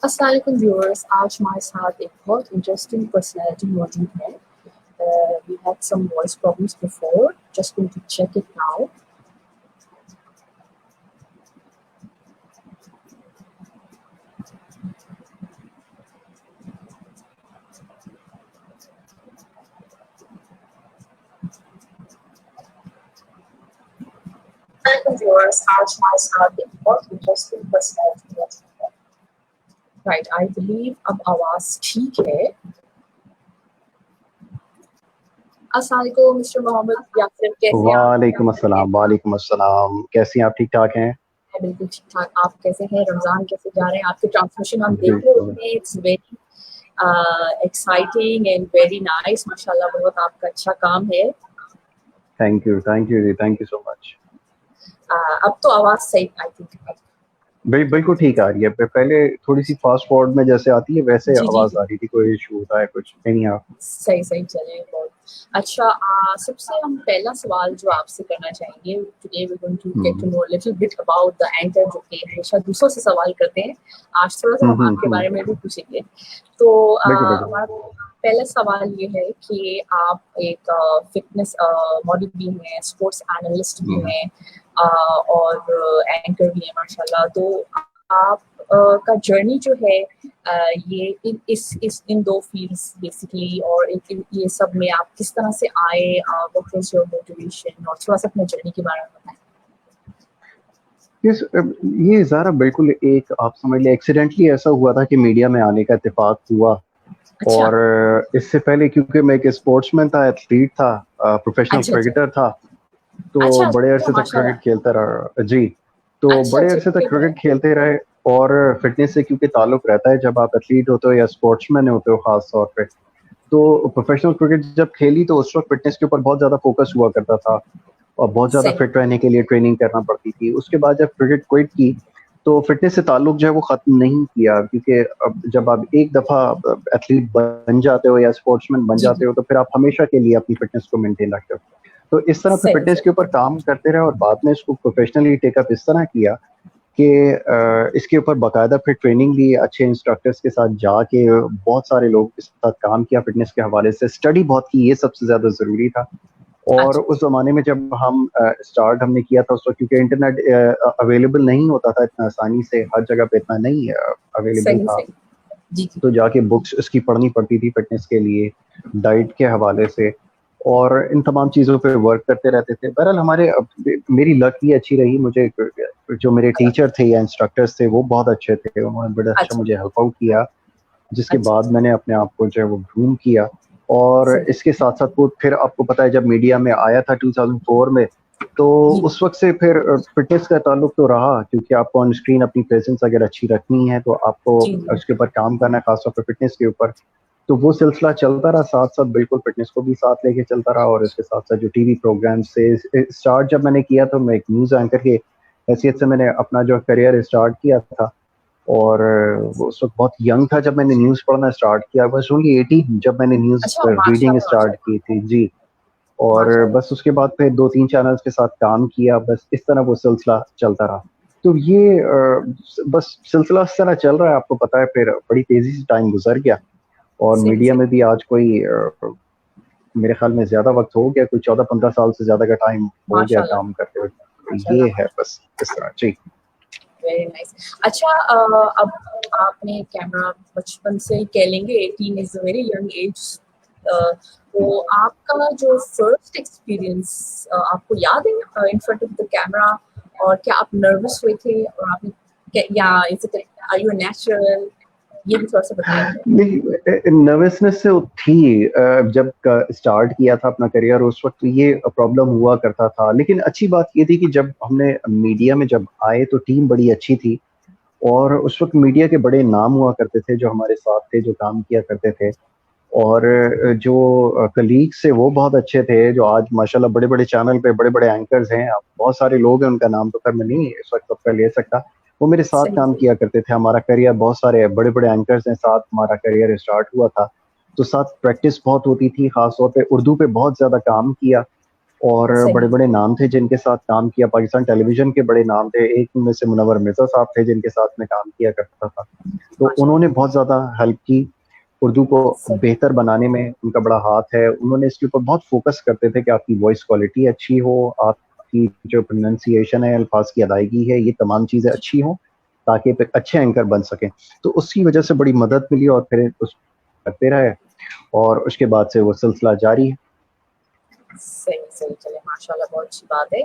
अस्सलाम वालेकुम व्यूअर्स, आज हमारे साथ एक बहुत इंटरेस्टिंग पर्सनैलिटी मौजूद है। We had some voice problems before, just going to check it now. Viewers, आज हमारे साथ एक बहुत इंटरेस्टिंग पर्सनैलिटी मौजूद है। राइट, आई बिलीव अब आवाज ठीक है। अस्सलाम वालेकुम मिस्टर मोहम्मद यासिर, कैसे हैं आप? वालेकुम अस्सलाम। कैसी हैं आप? ठीक ठाक हैं? मैं बिल्कुल ठीक ठाक। आप कैसे हैं? रमजान कैसे जा रहे हैं? आपके ट्रांसमिशन हम देख रहे हैं, it's very exciting and very nice. माशाल्लाह, बहुत आपका अच्छा काम है। Thank you ji, thank you so much. अब तो आवाज सही आई थिंक। बिल्कुल ठीक आ रही है। पहले थोड़ी सी फास्ट फॉरवर्ड में जैसे आती है वैसे जी आवाज आ रही थी। कोई इशू होता है कुछ नहीं? आप सही चले बहुत अच्छा। सबसे हम पहला सवाल जो आपसे करना चाहेंगे, today we going to get to know little bit about the anchor, जो कि हमेशा दूसरों से सवाल करते हैं। आज थोड़ा सा हम आपके बारे में भी पूछेंगे। तो हमारा पहला सवाल ये है कि आप एक फिटनेस मॉडल भी हैं, स्पोर्ट्स एनालिस्ट भी हैं और एंकर भी हैं माशाल्लाह। तो आप का जर्नी जो है ये इन दो फील्ड्स बेसिकली, और ये सब में आप किस तरह से आए, व्हाट वाज योर मोटिवेशन, और थोड़ा सा अपने जर्नी के बारे में बताएं। ये ज़रा बिल्कुल एक आप समझ लें एक्सीडेंटली ऐसा हुआ था कि मीडिया में आने का इत्तेफाक हुआ। अच्छा। और इससे पहले क्योंकि मैं एक स्पोर्ट्समैन था, एथलीट था, प्रोफेशनल क्रिकेटर था, तो बड़े अरसे तक क्रिकेट खेलता रहा जी। तो बड़े अरसे तक क्रिकेट खेलते रहे और फिटनेस से क्योंकि ताल्लुक रहता है जब आप एथलीट होते हो या स्पोर्ट्समैन होते हो खास तौर पे, तो प्रोफेशनल क्रिकेट जब खेली तो उस वक्त फिटनेस के ऊपर बहुत ज़्यादा फोकस हुआ करता था और बहुत ज़्यादा फिट रहने के लिए ट्रेनिंग करना पड़ती थी। उसके बाद जब क्रिकेट क्विट की तो फिटनेस से ताल्लुक जो है वो ख़त्म नहीं किया, क्योंकि अब जब आप एक दफ़ा एथलीट बन जाते हो या स्पोर्ट्समैन बन जाते हो तो फिर आप हमेशा के लिए अपनी फिटनेस को मेंटेन रखते हो। तो इस तरह से फिटनेस के ऊपर काम करते रहे और बाद में इसको प्रोफेशनली टेकअप इस तरह किया कि इसके ऊपर बाकायदा फिर ट्रेनिंग ली, अच्छे इंस्ट्रक्टर्स के साथ जाके बहुत सारे लोगों के साथ काम किया, फिटनेस के हवाले से स्टडी बहुत की, ये सबसे ज़्यादा ज़रूरी था। और उस ज़माने में जब हम स्टार्ट हमने किया था उस वक्त, क्योंकि इंटरनेट अवेलेबल नहीं होता था इतना आसानी से, हर जगह पे इतना नहीं अवेलेबल था। तो जाके बुक्स इसकी पढ़नी पड़ती थी फिटनेस के लिए, डाइट के हवाले से, और इन तमाम चीज़ों पे वर्क करते रहते थे। बहरहाल मेरी लक भी अच्छी रही, मुझे जो मेरे टीचर थे या इंस्ट्रक्टर्स थे वो बहुत अच्छे थे, उन्होंने बड़ा अच्छा मुझे हेल्प आउट किया, जिसके बाद मैंने अपने आप को जो है वो ग्रूम किया। और इसके साथ-साथ वो फिर आपको पता है जब मीडिया में आया था 2004 में, तो उस वक़्त से फिर फिटनेस का ताल्लुक तो रहा, क्योंकि आपको ऑन स्क्रीन अपनी प्रेज़ेंस अगर अच्छी रखनी है तो आपको उसके ऊपर काम करना है, ख़ास तौर पे फिटनेस के ऊपर। तो वो सिलसिला चलता रहा साथ-साथ, बिल्कुल फिटनेस को भी साथ लेके चलता रहा। और इसके साथ-साथ जो टीवी प्रोग्राम्स से स्टार्ट जब मैंने किया तो मैं एक न्यूज़ एंकर की हैसियत से मैंने अपना जो करियर स्टार्ट किया था। और उस वक़्त बहुत यंग था जब मैंने न्यूज़ पढ़ना स्टार्ट किया, बस ओनली 18 जब मैंने न्यूज़ रीडिंग स्टार्ट की थी जी। और बस उसके बाद फिर 2-3 चैनल्स के साथ काम किया, बस इस तरह वो सिलसिला चलता रहा। तो ये बस सिलसिला इस तरह चल रहा है, आपको पता है। फिर बड़ी तेज़ी से टाइम गुज़र गया और मीडिया में भी आज कोई मेरे ख़्याल में ज़्यादा वक़्त हो गया, कोई 14-15 साल से ज़्यादा का टाइम हो गया काम करते हुए। ये है बस इस तरह जी। Very nice. अच्छा, अब आपने कैमरा बचपन से ही कह लेंगे, 18 is a very young age. तो आपका जो फर्स्ट एक्सपीरियंस आपको याद है in front of the camera, और क्या आप नर्वस हुए थे, और आपने या is it are you natural, ये भी थोड़ा सा बताइए। नर्वसनेस से थी जब स्टार्ट किया था अपना करियर, उस वक्त ये प्रॉब्लम हुआ करता था। लेकिन अच्छी बात ये थी कि जब हमने मीडिया में जब आए तो टीम बड़ी अच्छी थी, और उस वक्त मीडिया के बड़े नाम हुआ करते थे जो हमारे साथ थे, जो काम किया करते थे। और जो कलीग्स थे वो बहुत अच्छे थे, जो आज माशाल्लाह बड़े-बड़े चैनल पे बड़े-बड़े एंकर्स हैं। अब बहुत सारे लोग हैं, उनका नाम तो खैर मैं नहीं इस वक्त सबका ले सकता। वो मेरे साथ काम किया करते थे, हमारा करियर, बहुत सारे बड़े-बड़े एंकर्स हैं साथ, हमारा करियर स्टार्ट हुआ था। तो साथ प्रैक्टिस बहुत होती थी, ख़ास तौर पे उर्दू पे बहुत ज़्यादा काम किया। और बड़े सही। बड़े नाम थे जिनके साथ काम किया, पाकिस्तान टेलीविजन के बड़े नाम थे, एक में से मुनव्वर मिर्जा साहब थे जिनके साथ में काम किया करता था। तो उन्होंने माशाल्लाह। बहुत ज़्यादा हेल्प की, उर्दू को सही। बेहतर बनाने में उनका बड़ा हाथ है। उन्होंने इसके ऊपर बहुत फोकस करते थे कि आपकी वॉइस क्वालिटी अच्छी हो, आपकी जो प्रोनाउंसिएशन है, अल्फाज की अदायगी है, ये तमाम चीज़ें अच्छी हों ताकि आप एक अच्छे एंकर बन सकें। तो उसी वजह से बड़ी मदद मिली और फिर उस करते रहे और उसके बाद से वो सिलसिला जारी है। सही, सही, चले माशाल्लाह, बहुत अच्छी बात है।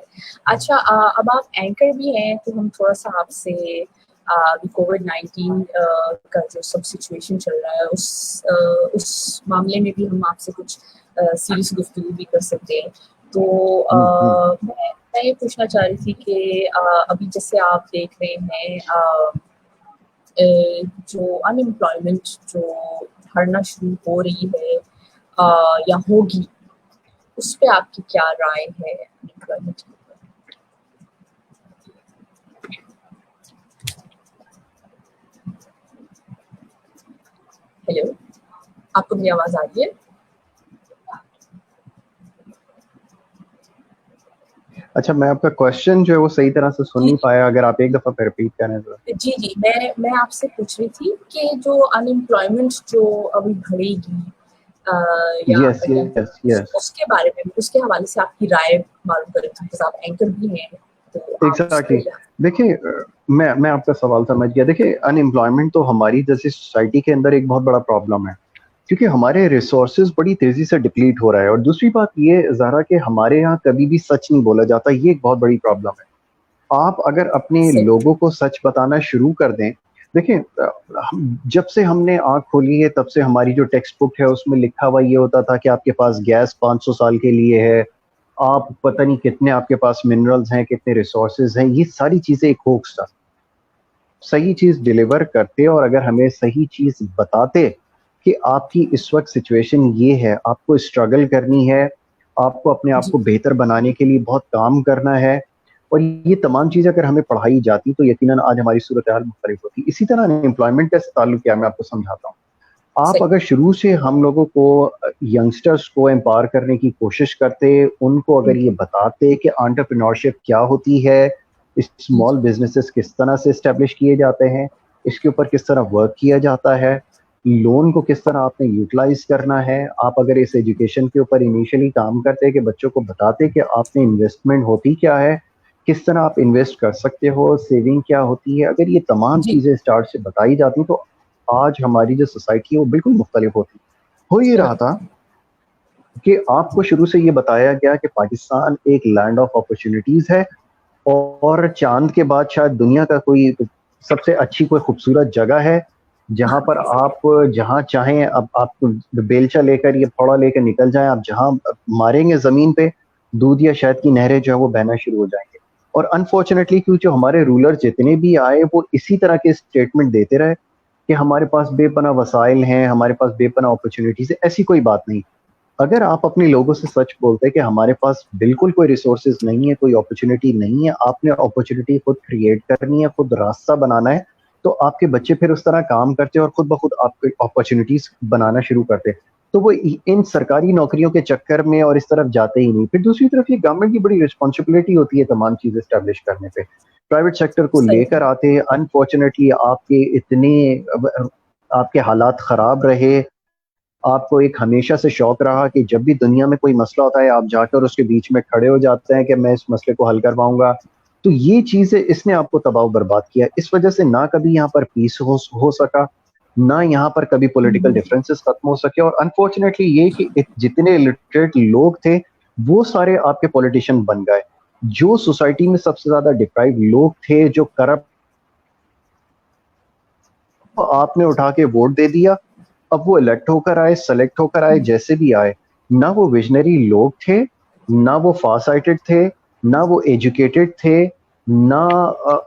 अच्छा, अब आप एंकर भी हैं, तो हम थोड़ा-सा आपसे अभी कोविड-19 का जो सब सिचुएशन चल रहा है उस मामले में भी हम आपसे कुछ सीरीज़ गुफ्तगू भी कर सकते हैं। तो मैं ये पूछना चाह रही थी कि अभी जैसे आप देख रहे हैं जो अनएम्प्लॉयमेंट जो बढ़ना शुरू हो रही है या होगी, उस पे आपकी क्या राय है अनएम्प्लॉयमेंट के ऊपर? हेलो, आपको मेरी आवाज़ आ रही है? अच्छा, मैं आपका क्वेश्चन जो है वो सही तरह से सुन जी, नहीं पाया, अगर आप एक दफ़ा फिर रिपीट करें तो। जी, मैं आपसे पूछ रही थी कि जो अनएम्प्लॉयमेंट जो अभी बढ़ेगी अ, या यस, या यस, यस। उसके बारे में, उसके हवाले से आपकी राय मालूम कर रही थी, बिकॉज़ आप एंकर भी हैं, तो आप उस एग्ज़ैक्टली। पे देखिए मैं आपका सवाल समझ गया। देखिए अनएम्प्लॉयमेंट तो हमारी जैसी सोसाइटी के अंदर एक बहुत बड़ा प्रॉब्लम है, क्योंकि हमारे रिसोर्सेज़ बड़ी तेज़ी से डिप्लीट हो रहा है और दूसरी बात ये ज़रा कि हमारे यहाँ कभी भी सच नहीं बोला जाता, ये एक बहुत बड़ी प्रॉब्लम है। आप अगर अपने सही, लोगों को सच बताना शुरू कर दें, देखिए हम जब से हमने आँख खोली है तब से हमारी जो टेक्स्ट बुक है उसमें लिखा हुआ ये होता था कि आपके पास गैस 500 साल के लिए है, आप पता नहीं कितने आपके पास मिनरल्स हैं, कितने रिसोर्सेज़ हैं, ये सारी चीज़ें एक होक्स था। सही चीज़ डिलीवर करते और अगर हमें सही चीज़ बताते कि आपकी इस वक़्त सिचुएशन ये है, आपको स्ट्रगल करनी है, आपको अपने आप जी, को बेहतर बनाने के लिए बहुत काम करना है और ये तमाम चीज़ें अगर हमें पढ़ाई जाती तो यकीनन आज हमारी सूरत-ए-हाल मुख्तलिफ होती। इसी तरह अनएम्प्लॉयमेंट का ताल्लुक क्या है मैं आपको समझाता हूँ। आप सही, अगर शुरू से हम लोगों को यंगस्टर्स को एम्पावर करने की कोशिश करते, उनको हुँ, अगर ये बताते कि एंटरप्रेन्योरशिप क्या होती है, जी, स्मॉल बिज़नेसेस किस तरह से एस्टेब्लिश किए जाते हैं, इसके ऊपर किस तरह वर्क किया जाता है, लोन को किस तरह आपने यूटिलाइज़ करना है। आप अगर इस एजुकेशन के ऊपर इनिशियली काम करते कि बच्चों को बताते कि आपने इन्वेस्टमेंट होती क्या है, किस तरह आप इन्वेस्ट कर सकते हो, सेविंग क्या होती है, अगर ये तमाम जी, चीज़ें स्टार्ट से बताई जाती तो आज हमारी जो सोसाइटी है वो बिल्कुल मुख्तलिफ होती। हो ये रहा था कि आपको शुरू से ये बताया गया कि पाकिस्तान एक लैंड ऑफ अपॉर्चुनिटीज़ है और चाँद के बाद शायद दुनिया का कोई सबसे अच्छी कोई खूबसूरत जगह है, जहाँ पर आप जहाँ चाहें अब आप बेलचा लेकर या फावड़ा लेकर निकल जाएँ, आप जहाँ मारेंगे ज़मीन पे, दूध या शहद की नहरें जो है वो बहना शुरू हो जाएँगे। और अनफॉर्चुनेटली क्यों जो हमारे रूलर जितने भी आए वो इसी तरह के स्टेटमेंट देते रहे कि हमारे पास बेपनाह वसाइल हैं, हमारे पास बेपनाह अपॉर्चुनिटीज़ है, ऐसी कोई बात नहीं। अगर आप अपने लोगों से सच बोलते हैं कि हमारे पास बिल्कुल कोई रिसोर्सेज नहीं है, कोई अपॉर्चुनिटी नहीं है, आपने अपॉर्चुनिटी खुद क्रिएट करनी है, खुद रास्ता बनाना है, तो आपके बच्चे फिर उस तरह काम करते हैं और खुद ब खुद आपको अपॉर्चुनिटीज बनाना शुरू करते हैं। तो वो इन सरकारी नौकरियों के चक्कर में और इस तरफ जाते ही नहीं। फिर दूसरी तरफ ये गवर्नमेंट की बड़ी रिस्पॉन्सिबिलिटी होती है तमाम चीजें स्टैब्लिश करने पे। प्राइवेट सेक्टर को सही, लेकर आते हैं, अनफॉर्चुनेटली आपके इतने आपके हालात खराब रहे, आपको एक हमेशा से शौक रहा कि जब भी दुनिया में कोई मसला होता है आप जाकर उसके बीच में खड़े हो जाते हैं कि मैं इस मसले को हल कर पाऊंगा। तो ये चीजें इसने आपको तबाह बर्बाद किया। इस वजह से ना कभी यहाँ पर पीस हो सका, ना यहाँ पर कभी पॉलिटिकल डिफरेंसेस खत्म हो सके और अनफॉर्चुनेटली ये कि जितने लिटरेट लोग थे वो सारे आपके पॉलिटिशियन बन गए। जो सोसाइटी में सबसे ज्यादा डिप्राइव लोग थे, जो करप्ट, आपने उठा के वोट दे दिया। अब वो इलेक्ट होकर आए, सेलेक्ट होकर आए, जैसे भी आए, ना वो विजनरी लोग थे, ना वो फार साइटेड थे, ना वो एजुकेटेड थे, ना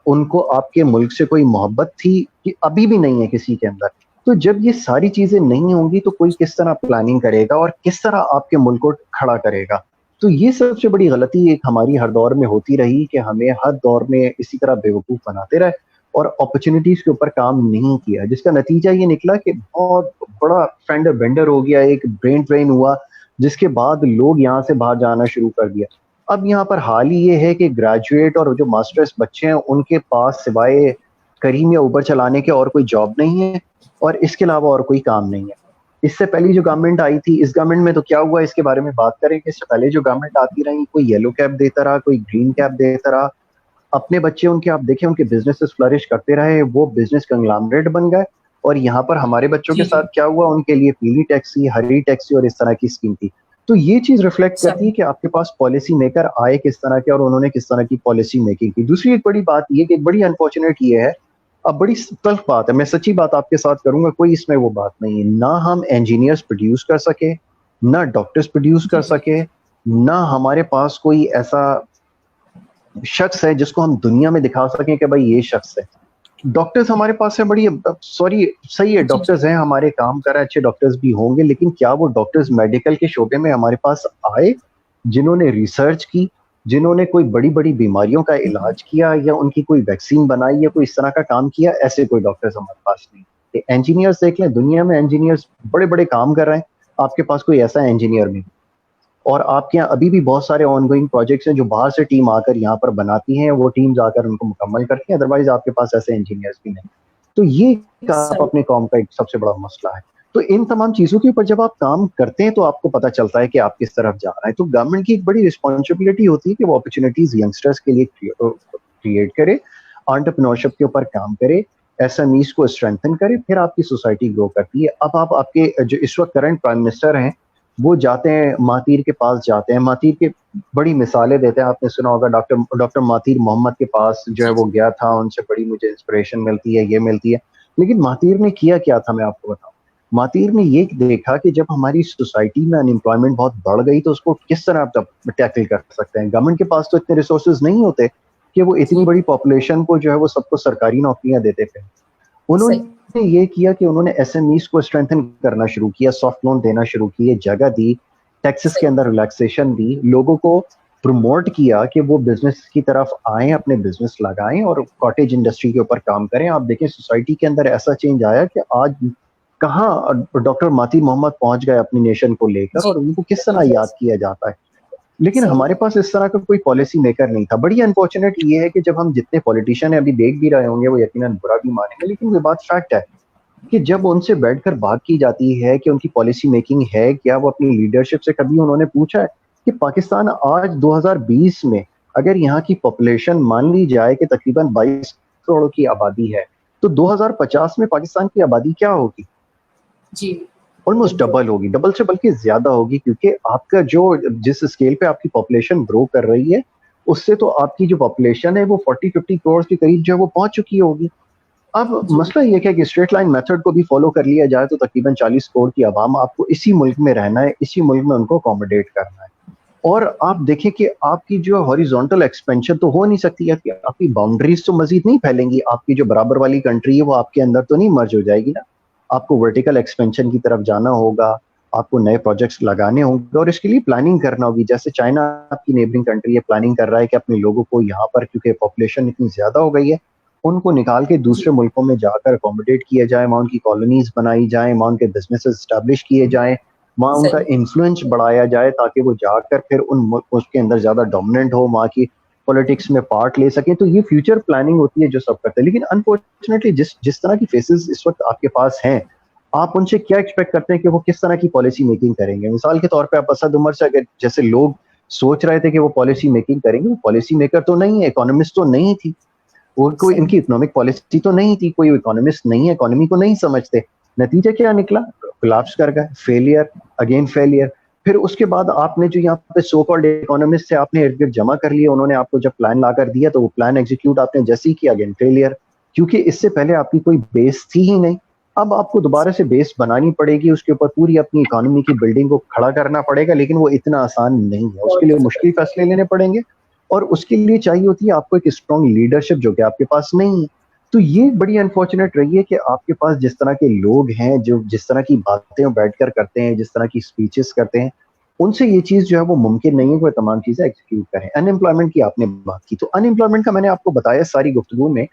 उनको आपके मुल्क से कोई मोहब्बत थी, कि अभी भी नहीं है किसी के अंदर। तो जब ये सारी चीजें नहीं होंगी तो कोई किस तरह प्लानिंग करेगा और किस तरह आपके मुल्क को खड़ा करेगा। तो ये सबसे बड़ी गलती एक हमारी हर दौर में होती रही कि हमें हर दौर में इसी तरह बेवकूफ बनाते रहे और अपॉर्चुनिटीज के ऊपर काम नहीं किया, जिसका नतीजा ये निकला कि बहुत बड़ा फेंडर बेंडर हो गया, एक ब्रेन ड्रेन हुआ। जिसके बाद लोग यहाँ से बाहर जाना शुरू कर दिया। अब यहाँ पर हाल ही ये है कि ग्रेजुएट और जो मास्टर्स बच्चे हैं उनके पास सिवाय करीम या ऊबर चलाने के और कोई जॉब नहीं है और इसके अलावा और कोई काम नहीं है। इससे पहले जो गवर्नमेंट आई थी, इस गवर्नमेंट में तो क्या हुआ इसके बारे में बात करें कि इससे पहले जो गवर्नमेंट आती रही, कोई येलो कैप देता रहा, कोई ग्रीन कैप देता रहा, अपने बच्चे उनके आप देखें उनके बिजनेसेस फ्लरिश करते रहे, वो बिजनेस कंग्लोमरेट बन गए। और यहाँ पर हमारे बच्चों के साथ क्या हुआ, उनके लिए पीली टैक्सी, हरी टैक्सी और इस तरह की स्कीम थी। तो ये चीज रिफ्लेक्ट करती है कि आपके पास पॉलिसी मेकर आए किस तरह के और उन्होंने किस तरह की पॉलिसी मेकिंग की। दूसरी एक बड़ी बात ये कि बड़ी अनफॉर्चुनेट ये है, अब बड़ी तल्ख बात है, मैं सच्ची बात आपके साथ करूंगा, कोई इसमें वो बात नहीं है, ना हम इंजीनियर्स प्रोड्यूस कर सके, ना डॉक्टर्स प्रोड्यूस कर सके, ना हमारे पास कोई ऐसा शख्स है जिसको हम दुनिया में दिखा सकें कि भाई ये शख्स है। डॉक्टर्स हमारे पास है, बड़ी सॉरी सही है, डॉक्टर्स हैं हमारे, काम कर रहे अच्छे डॉक्टर्स भी होंगे, लेकिन क्या वो डॉक्टर्स मेडिकल के शोबे में हमारे पास आए जिन्होंने रिसर्च की, जिन्होंने कोई बड़ी बड़ी बीमारियों का इलाज किया या उनकी कोई वैक्सीन बनाई या कोई इस तरह का काम किया? ऐसे कोई डॉक्टर्स हमारे पास नहीं। इंजीनियर्स देख लें, दुनिया में इंजीनियर्स बड़े बड़े काम कर रहे हैं, आपके पास कोई ऐसा इंजीनियर नहीं। और आपके यहाँ अभी भी बहुत सारे ऑनगोइंग प्रोजेक्ट्स हैं जो बाहर से टीम आकर यहाँ पर बनाती हैं, वो टीम आकर उनको मुकम्मल करती हैं, अदरवाइज आपके पास ऐसे इंजीनियर्स भी नहीं। तो ये आप अपने कौम का एक सबसे बड़ा मसला है। तो इन तमाम चीजों के ऊपर जब आप काम करते हैं तो आपको पता चलता है कि आप किस तरफ जा रहे हैं। तो गवर्नमेंट की एक बड़ी रिस्पॉन्सिबिलिटी होती है कि वो अपॉर्चुनिटीज यंगस्टर्स के लिए क्रिएट करे, एंटरप्रेन्योरशिप के ऊपर काम करे, एसएमईज को स्ट्रेंथन करे, फिर आपकी सोसाइटी ग्रो करती है। अब आप आपके जो इस वक्त करंट प्राइम मिनिस्टर हैं वो जाते हैं महातीर के पास, जाते हैं महातीर के बड़ी मिसालें देते हैं, आपने सुना होगा डॉक्टर महातीर मोहम्मद के पास जो है वो गया था, उनसे बड़ी मुझे इंस्पिरेशन मिलती है, ये मिलती है। लेकिन महातीर ने किया क्या था मैं आपको बताऊं। महातीर ने ये देखा कि जब हमारी सोसाइटी में अनएम्प्लॉयमेंट बहुत बढ़ गई तो उसको किस तरह आप टैकल कर सकते हैं। गवर्नमेंट के पास तो इतने रिसोर्सेज नहीं होते कि वो इतनी बड़ी पॉपुलेशन को जो है वो सबको सरकारी नौकरियां देते थे। उन्होंने ये किया कि उन्होंने एसएमईज को स्ट्रेंथन करना शुरू किया, सॉफ्ट लोन देना शुरू किए, जगह दी, टैक्सेस के अंदर रिलैक्सेशन दी, लोगों को प्रमोट किया कि वो बिजनेस की तरफ आए, अपने बिजनेस लगाएं और कॉटेज इंडस्ट्री के ऊपर काम करें। आप देखें सोसाइटी के अंदर ऐसा चेंज आया कि आज कहाँ डॉक्टर महातीर मोहम्मद पहुंच गए अपनी नेशन को लेकर और उनको किस तरह याद किया जाता है। लेकिन हमारे पास इस तरह का कोई पॉलिसी मेकर नहीं था। बड़ी अनफॉर्चुनेट ये है कि जब हम जितने पॉलिटिशियन है अभी देख भी रहे होंगे, वो यकीनन बुरा भी मानेंगे, लेकिन ये बात फैक्ट है कि जब उनसे बैठकर बात की जाती है कि उनकी पॉलिसी मेकिंग है क्या, वो अपनी लीडरशिप से कभी उन्होंने पूछा है कि पाकिस्तान आज 2020 में अगर यहाँ की पॉपुलेशन मान ली जाए कि तकरीबन 22 करोड़ की आबादी है, तो 2050 में पाकिस्तान की आबादी क्या होगी? जी ऑलमोस्ट डबल होगी, डबल से बल्कि ज्यादा होगी, क्योंकि आपका जो जिस स्केल पे आपकी पॉपुलेशन ग्रो कर रही है उससे तो आपकी जो पॉपुलेशन है वो 40-50 करोड़ के करीब जो है वो पहुंच चुकी होगी। अब मसला ये है कि स्ट्रेट लाइन मेथड को भी फॉलो कर लिया जाए तो तकरीबन 40 करोड़ की आवाम आपको इसी मुल्क में रहना है, इसी मुल्क में उनको अकोमोडेट करना है। और आप देखें कि आपकी जो हॉरिजॉन्टल एक्सपेंशन तो हो नहीं सकती है, कि आपकी बाउंड्रीज तो मजीद नहीं फैलेंगी, आपकी जो बराबर वाली कंट्री है वो आपके अंदर तो नहीं मर्ज हो जाएगी ना। आपको वर्टिकल एक्सपेंशन की तरफ जाना होगा, आपको नए प्रोजेक्ट्स लगाने होंगे और इसके लिए प्लानिंग करना होगी। जैसे चाइना आपकी नेबरिंग कंट्री है, प्लानिंग कर रहा है कि अपने लोगों को यहाँ पर, क्योंकि पॉपुलेशन इतनी ज्यादा हो गई है, उनको निकाल के दूसरे मुल्कों में जाकर अकोमोडेट किया जाए, वहाँ उनकी कॉलोनीज बनाई जाए, वहाँ उनके बिजनेसेस एस्टेब्लिश किए जाए, वहाँ उनका इन्फ्लुएंस बढ़ाया जाए ताकि वो जाकर फिर उसके अंदर ज्यादा डोमिनेंट हो, वहाँ की पॉलिटिक्स में पार्ट ले सकें। तो ये फ्यूचर प्लानिंग होती है जो सब करते हैं। लेकिन अनफॉर्चुनेटली जिस तरह की फेसेस इस वक्त आपके पास हैं, आप उनसे क्या एक्सपेक्ट करते हैं कि वो किस तरह की पॉलिसी मेकिंग करेंगे? मिसाल के तौर पे आप असद उमर से अगर जैसे लोग सोच रहे थे कि वो पॉलिसी मेकिंग करेंगे, वो पॉलिसी मेकर तो नहीं है, इकोनॉमिस्ट तो नहीं थी, वो कोई इनकी इकोनॉमिक पॉलिसी तो नहीं थी, कोई इकोनॉमिस्ट नहीं है, इकोनॉमी को नहीं समझते। नतीजा क्या निकला? कोलैप्स कर गए, फेलियर अगेन फेलियर। फिर उसके बाद आपने जो यहाँ पे सो कॉल्ड इकोनॉमिस्ट है आपने इर्द गिर्द जमा कर लिए, उन्होंने आपको जब प्लान ला कर दिया तो वो प्लान एग्जीक्यूट आपने जैसे ही किया अगेन फेलियर, क्योंकि इससे पहले आपकी कोई बेस थी ही नहीं। अब आपको दोबारा से बेस बनानी पड़ेगी, उसके ऊपर पूरी अपनी इकोनॉमी की बिल्डिंग को खड़ा करना पड़ेगा, लेकिन वो इतना आसान नहीं है, उसके लिए मुश्किल फैसले लेने पड़ेंगे और उसके लिए चाहिए होती है आपको एक स्ट्रॉन्ग लीडरशिप जो कि आपके पास नहीं है। तो ये बड़ी अनफॉर्चुनेट रही है कि आपके पास जिस तरह के लोग हैं जो जिस तरह की बातें बैठकर करते हैं, जिस तरह की स्पीचेस करते हैं, उनसे ये चीज जो है वो मुमकिन नहीं है कि वो तमाम चीजें एग्जीक्यूट करें। अनएम्प्लॉयमेंट की आपने बात की, तो अनएम्प्लॉयमेंट का मैंने आपको बताया सारी गुफ्तगू में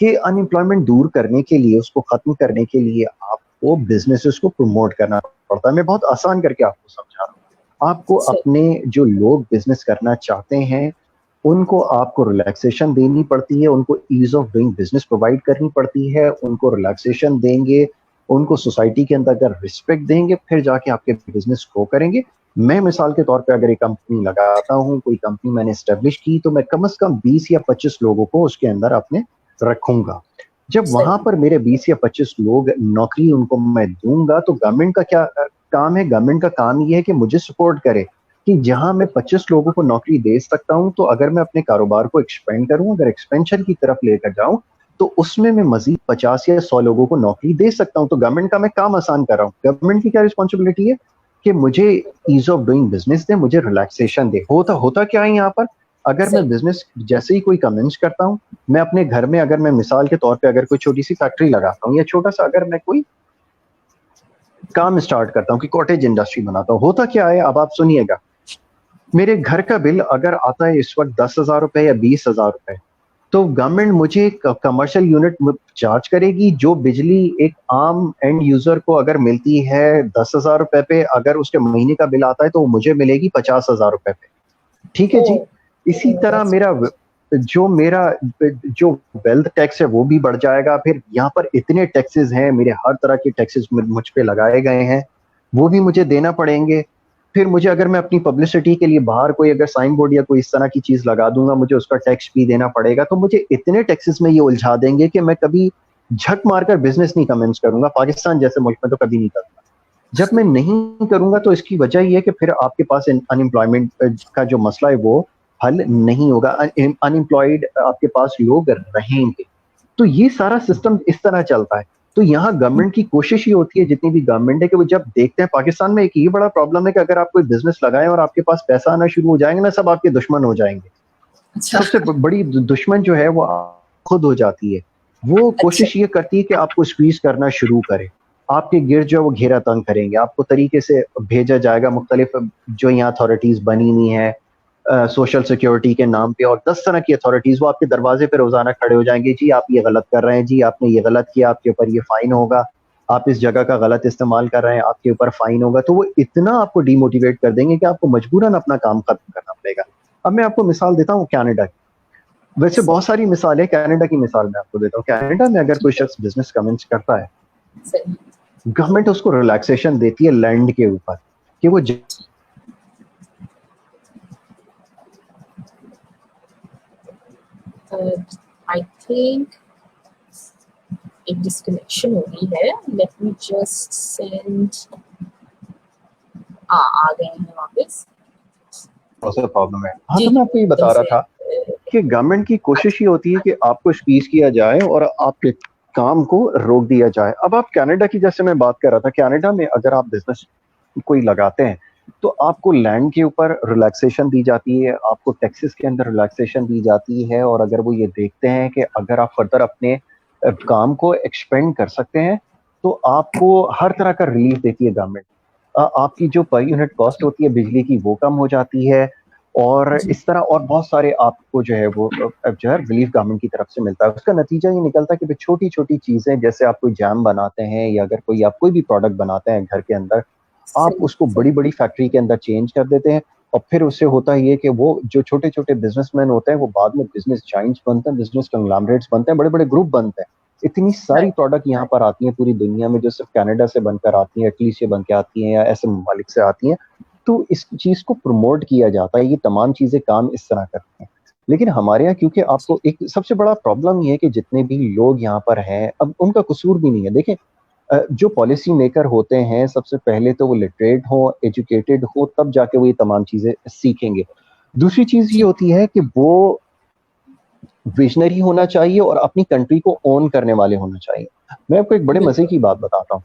कि अनएम्प्लॉयमेंट दूर करने के लिए, उसको खत्म करने के लिए आपको बिजनेसेस को प्रमोट करना पड़ता है। मैं बहुत आसान करके आपको समझा रहा हूँ। आपको अपने जो लोग बिजनेस करना चाहते हैं उनको आपको रिलैक्सेशन देनी पड़ती है, उनको ease of doing business provide करनी पड़ती है, उनको रिलैक्सेशन देंगे, उनको सोसाइटी के अंदर अगर रिस्पेक्ट देंगे फिर जाके आपके बिजनेस ग्रो करेंगे। मैं मिसाल के तौर पे अगर एक कंपनी लगाता हूँ, कोई कंपनी मैंने एस्टेब्लिश की, तो मैं कम से कम 20 या 25 लोगों को उसके अंदर अपने रखूंगा। जब वहां पर मेरे 20 या 25 लोग नौकरी उनको मैं दूंगा, तो गवर्नमेंट का क्या काम है? गवर्नमेंट का काम ये है कि मुझे सपोर्ट करे कि जहां मैं 25 लोगों को नौकरी दे सकता हूं, तो अगर मैं अपने कारोबार को एक्सपेंड करूं, अगर एक्सपेंशन की तरफ लेकर जाऊं, तो उसमें मैं मजीद 50 या 100 लोगों को नौकरी दे सकता हूं। तो गवर्नमेंट का मैं काम आसान कर रहा हूं। गवर्नमेंट की क्या रिस्पॉन्सिबिलिटी है कि मुझे ईज ऑफ डूइंग बिजनेस दे, मुझे रिलैक्सेशन दे। होता क्या है यहाँ पर? अगर मैं बिजनेस जैसे ही कोई कमेंस करता हूँ, मैं अपने घर में, अगर मैं मिसाल के तौर पे अगर कोई छोटी सी फैक्ट्री लगाता हूँ या छोटा सा अगर मैं कोई काम स्टार्ट करता हूँ कि कॉटेज इंडस्ट्री बनाता हूँ, होता क्या है अब आप सुनिएगा। मेरे घर का बिल अगर आता है इस वक्त 10,000 रुपए या 20,000 रुपए, तो गवर्नमेंट मुझे कमर्शियल यूनिट चार्ज करेगी। जो बिजली एक आम एंड यूजर को अगर मिलती है 10,000 रुपए पे, अगर उसके महीने का बिल आता है तो वो मुझे मिलेगी 50,000 रुपए पे। ठीक है जी। इसी तरह मेरा जो वेल्थ टैक्स है वो भी बढ़ जाएगा। फिर यहाँ पर इतने टैक्सेस हैं, मेरे हर तरह के टैक्सेस मुझ पे लगाए गए हैं, वो भी मुझे देना पड़ेंगे। फिर मुझे अगर मैं अपनी पब्लिसिटी के लिए बाहर कोई अगर साइन बोर्ड या कोई इस तरह की चीज लगा दूंगा, मुझे उसका टैक्स भी देना पड़ेगा। तो मुझे इतने टैक्सेस में ये उलझा देंगे कि मैं कभी झक मारकर बिजनेस नहीं कमेंस करूंगा। पाकिस्तान जैसे मुल्क में तो कभी नहीं करूंगा। जब मैं नहीं करूंगा तो इसकी वजह ये है कि फिर आपके पास अनएम्प्लॉयमेंट का जो मसला है वो हल नहीं होगा। अनएम्प्लॉयड आपके पास लोग रहेंगे। तो ये सारा सिस्टम इस तरह चलता है। तो यहाँ गवर्नमेंट की कोशिश ये होती है, जितनी भी गवर्नमेंट है, कि वो जब देखते हैं, पाकिस्तान में एक ये बड़ा प्रॉब्लम है कि अगर आप कोई बिजनेस लगाएं और आपके पास पैसा आना शुरू हो जाएंगे ना, सब आपके दुश्मन हो जाएंगे। सबसे बड़ी दुश्मन जो है वो खुद हो जाती है। वो कोशिश ये करती है कि आपको स्क्वीज करना शुरू करे, आपके गिर्द जो है वो घेरा तंग करेंगे, आपको तरीके से भेजा जाएगा मुख्तलिफ जो यहाँ अथॉरिटीज बनी हुई है सोशल सिक्योरिटी के नाम पे, और 10 तरह की अथॉरिटीज वो आपके दरवाजे पे रोजाना खड़े हो जाएंगे। जी आप ये गलत कर रहे हैं, जी आपने ये गलत किया, आपके ऊपर ये फाइन होगा, आप इस जगह का गलत इस्तेमाल कर रहे हैं, आपके ऊपर फाइन होगा। तो वो इतना आपको डिमोटिवेट कर देंगे कि आपको मजबूरन अपना काम खत्म करना पड़ेगा। अब मैं आपको मिसाल देता हूँ कनाडा की। वैसे बहुत सारी मिसाल है, कनाडा की मिसाल मैं आपको देता हूँ। कनाडा में अगर कोई शख्स बिजनेस कमेंस करता है, गवर्नमेंट उसको रिलैक्सेशन देती है लैंड के ऊपर कि वो I think एक डिस्कनेक्शन हो गई है। Let me just send. आ गए हैं वापस। प्रॉब्लम है। हाँ, तो मैं आपको ये बता रहा था कि गवर्नमेंट की कोशिश ये होती है कि आपको स्क्वीज किया जाए और आपके काम को रोक दिया जाए। अब आप कनाडा की जैसे मैं बात कर रहा था, कनाडा में अगर आप बिजनेस कोई लगाते हैं तो आपको लैंड के ऊपर रिलैक्सेशन दी जाती है, आपको टैक्सेस के अंदर रिलैक्सेशन दी जाती है। और अगर वो ये देखते हैं कि अगर आप फर्दर अपने काम को एक्सपेंड कर सकते हैं तो आपको हर तरह का रिलीफ देती है गवर्नमेंट। आपकी जो पर यूनिट कॉस्ट होती है बिजली की वो कम हो जाती है, और इस तरह और बहुत सारे आपको जो है वो जो है रिलीफ गवर्नमेंट की तरफ से मिलता है। उसका नतीजा ये निकलता है कि छोटी छोटी चीजें, जैसे आप कोई जैम बनाते हैं या अगर कोई आप कोई भी प्रोडक्ट बनाते हैं घर के अंदर, आप उसको बड़ी बड़ी फैक्ट्री के अंदर चेंज कर देते हैं। और फिर उससे होता है ये कि वो जो छोटे छोटे बिजनेसमैन होते हैं वो बाद में बिजनेस जाइंट्स बनते हैं, बिजनेस कंग्लोमरेट्स बनते हैं, बड़े बड़े ग्रुप बनते हैं। इतनी सारी प्रोडक्ट यहाँ पर आती हैं पूरी दुनिया में, जो सिर्फ कनाडा से बनकर आती हैं, इटली से बन के आती हैं या ऐसे ममालिक से आती हैं। तो इस चीज को प्रमोट किया जाता है, ये तमाम चीजें काम इस तरह करती हैं। लेकिन हमारे यहाँ क्योंकि आपको एक सबसे बड़ा प्रॉब्लम ये है कि जितने भी लोग यहाँ पर हैं, अब उनका कसूर भी नहीं है। देखें, जो पॉलिसी मेकर होते हैं सबसे पहले तो वो लिटरेट हो, एजुकेटेड हो, तब जाके वो ये तमाम चीजें सीखेंगे। दूसरी चीज ये होती है कि वो विजनरी होना चाहिए और अपनी कंट्री को ओन करने वाले होना चाहिए। मैं आपको एक बड़े मजे की बात बताता हूँ।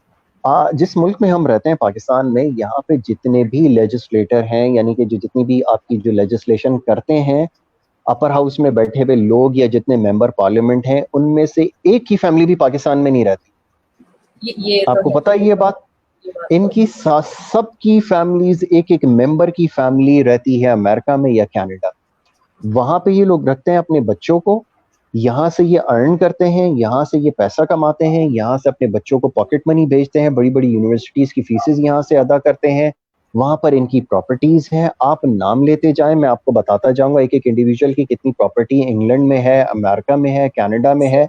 जिस मुल्क में हम रहते हैं पाकिस्तान में, यहाँ पे जितने भी लेजिस्लेटर हैं, यानी कि जितनी भी आपकी जो लेजिस्लेशन करते हैं, अपर हाउस में बैठे हुए लोग या जितने मेंबर पार्लियामेंट हैं, उनमें से एक ही फैमिली भी पाकिस्तान में नहीं रहती। ये आपको पता है ये बात? इनकी सबकी फैमिलीज, एक एक मेंबर की फैमिली रहती है अमेरिका में या कनाडा। वहां पे ये लोग रखते हैं अपने बच्चों को, यहाँ से ये अर्न करते हैं, यहाँ से ये पैसा कमाते हैं, यहाँ से अपने बच्चों को पॉकेट मनी भेजते हैं, बड़ी बड़ी यूनिवर्सिटीज की फीसेस यहाँ से अदा करते हैं। वहां पर इनकी प्रॉपर्टीज हैं, आप नाम लेते जाएं, मैं आपको बताता जाऊंगा एक एक इंडिविजुअल की कितनी प्रॉपर्टी इंग्लैंड में है, अमेरिका में है, कनाडा में है,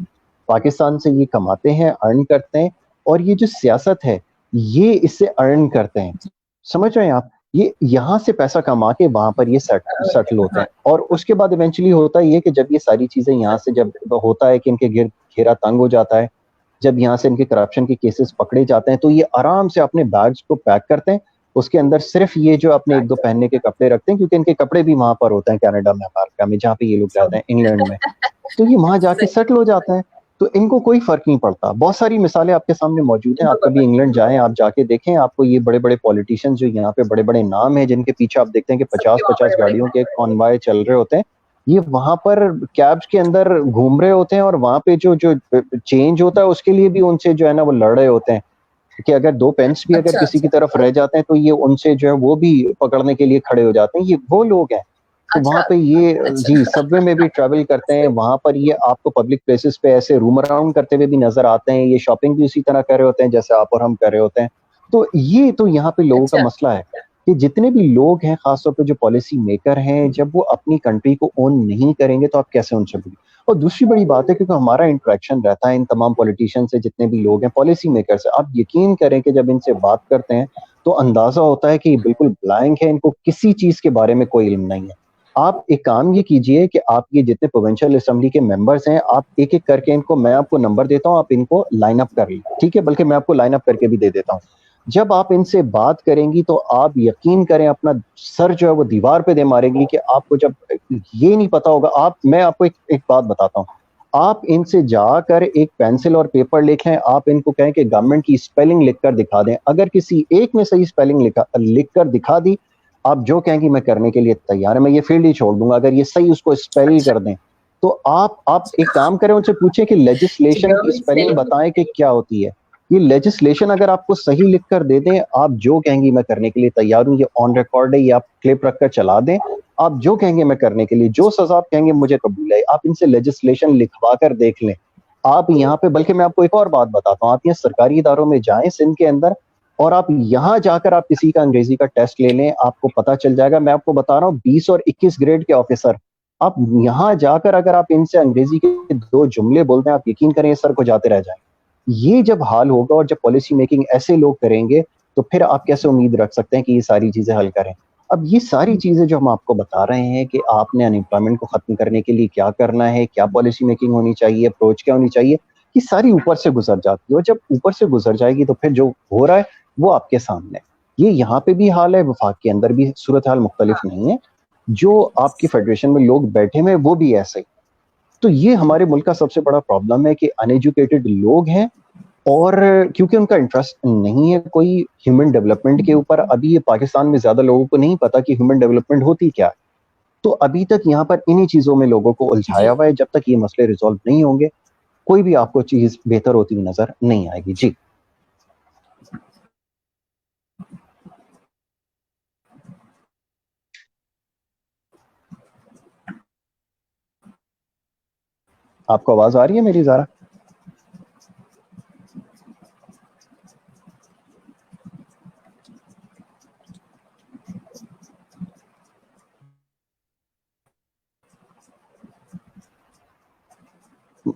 पाकिस्तान से ये कमाते हैं, अर्न करते हैं। और ये जो सियासत है, ये इससे अर्न करते हैं, समझ रहे हैं आप? ये यहाँ से पैसा कमा के वहां पर ये सेटल होते हाँ, हैं, और उसके बाद इवेंचुअली होता ही है कि जब ये सारी चीजें यहाँ से जब होता है कि इनके घेरा तंग हो जाता है, जब यहाँ से इनके करप्शन के केसेस पकड़े जाते हैं, तो ये आराम से अपने बैग्स को पैक करते हैं, उसके अंदर सिर्फ ये जो अपने एक दो पहनने के कपड़े रखते हैं, क्योंकि इनके कपड़े भी वहां पर होते हैं कनाडा में, अमेरिका में, जहाँ पे ये लोग रहते सब हैं, इंग्लैंड में। तो ये वहां जाके सही। सेटल हो जाते हैं। तो इनको कोई फर्क नहीं पड़ता। बहुत सारी मिसालें आपके सामने मौजूद हैं, आप इनको कभी पता इंग्लैंड जाएं, आप जाके देखें, आपको ये बड़े बड़े पॉलिटिशियंस जो यहाँ पे बड़े बड़े नाम हैं, जिनके पीछे आप देखते हैं कि पचास सबके वहाँ पचास बड़े बड़े गाड़ियों घर के कॉन्वाय चल रहे होते हैं, ये वहां पर कैब्स के अंदर घूम रहे होते हैं, और वहां पे जो जो चेंज होता है उसके लिए भी उनसे जो है ना वो लड़ रहे होते हैं, कि अगर दो पेंस भी अगर अच्छा किसी की अच्छा तरफ रह जाते हैं तो ये उनसे जो है वो भी पकड़ने के लिए खड़े हो जाते हैं, ये वो लोग हैं। तो वहां अच्छा पे ये जी अच्छा सबवे में भी ट्रेवल करते हैं, सही। वहां पर ये आपको पब्लिक प्लेसेस पे ऐसे रूम अराउंड करते हुए भी नजर आते हैं, ये शॉपिंग भी उसी तरह कर रहे होते हैं जैसे आप और हम कर रहे होते हैं। तो ये तो यहाँ पे लोगों का अच्छा मसला है कि जितने भी लोग हैं, खासतौर पे जो पॉलिसी मेकर हैं, जब वो अपनी कंट्री को ओन नहीं करेंगे तो आप कैसे उनसे बोलेंगे? और दूसरी बड़ी बात है, क्योंकि हमारा इंटरेक्शन रहता है इन तमाम पॉलिटिशियन से, जितने भी लोग हैं पॉलिसी मेकर से, आप यकीन करें कि जब इनसे बात करते हैं तो अंदाजा होता है कि ये बिल्कुल ब्लैंक है, इनको किसी चीज के बारे में कोई इल्म नहीं है। आप एक काम ये कीजिए कि आप ये जितने प्रोविंशियल असेंबली के मेंबर्स हैं, आप एक एक करके इनको, मैं आपको नंबर देता हूँ, आप इनको लाइन अप कर लीजिए, ठीक है? बल्कि मैं आपको लाइन अप करके भी दे देता हूँ। जब आप इनसे बात करेंगी तो आप यकीन करें अपना सर जो है वो दीवार पे दे मारेंगी, कि आपको जब ये नहीं पता होगा, आप, मैं आपको एक बात बताता हूँ, आप इनसे जाकर एक पेंसिल और पेपर लिखें, आप इनको कहें कि गवर्नमेंट की स्पेलिंग लिखकर दिखा दें, अगर किसी एक में सही स्पेलिंग लिखकर दिखा दी, आप जो कहेंगी मैं करने के लिए तैयार है, मैं ये फील्ड ही छोड़ दूंगा अगर ये सही उसको स्पेल अच्छा कर दें। तो आप एक काम करें, उनसे पूछें कि लेजिस्लेशन की गवर्नमेंट स्पेलिंग स्पेलिंग बताएं कि क्या होती है। ये लेजिस्लेशन अगर आपको सही लिख कर दे दें, आप जो कहेंगी मैं करने के लिए तैयार हूं, ये ऑन रिकॉर्ड है, ये आप क्लिप रखकर चला दें, आप जो कहेंगे मैं करने के लिए, जो सजा आप कहेंगे मुझे कबूल है, आप इनसे लेजिस्लेशन लिखवा कर देख लें। आप यहाँ पे, बल्कि मैं आपको एक और बात बताता हूँ, आप यहाँ सरकारी इदारों में जाएं सिंध के अंदर, और आप यहाँ जाकर आप किसी का अंग्रेजी का टेस्ट ले लें, आपको पता चल जाएगा। मैं आपको बता रहा हूँ 20 और 21 ग्रेड के ऑफिसर, आप यहाँ जाकर अगर आप इनसे अंग्रेजी के दो जुमले बोलते हैं, आप यकीन करें सर को जाते रह जाएं। ये जब हाल होगा और जब पॉलिसी मेकिंग ऐसे लोग करेंगे, तो फिर आप कैसे उम्मीद रख सकते हैं कि ये सारी चीजें हल करें? अब ये सारी चीजें जो हम आपको बता रहे हैं कि आपने अनएम्प्लॉयमेंट को खत्म करने के लिए क्या करना है, क्या पॉलिसी मेकिंग होनी चाहिए, अप्रोच क्या होनी चाहिए, ये सारी ऊपर से गुजर जाती है, और जब ऊपर से गुजर जाएगी तो फिर जो हो रहा है वो आपके सामने है। ये यहाँ पे भी हाल है, वफाक के अंदर भी सूरत हाल मुख्तलिफ नहीं है, जो आपकी फेडरेशन में लोग बैठे हुए वो भी ऐसे ही। तो ये हमारे मुल्क का सबसे बड़ा प्रॉब्लम है कि अनएजुकेटेड लोग हैं, और क्योंकि उनका इंटरेस्ट नहीं है कोई ह्यूमन डेवलपमेंट के ऊपर। अभी ये पाकिस्तान में ज्यादा लोगों को नहीं पता कि ह्यूमन डेवलपमेंट होती क्या है, तो अभी तक यहाँ पर इन्हीं चीजों में लोगों को जी उलझाया हुआ है। जब तक ये मसले रिजॉल्व नहीं होंगे, कोई भी आपको चीज बेहतर होती हुई नजर नहीं आएगी। जी, आपको आवाज आ रही है मेरी ज़रा?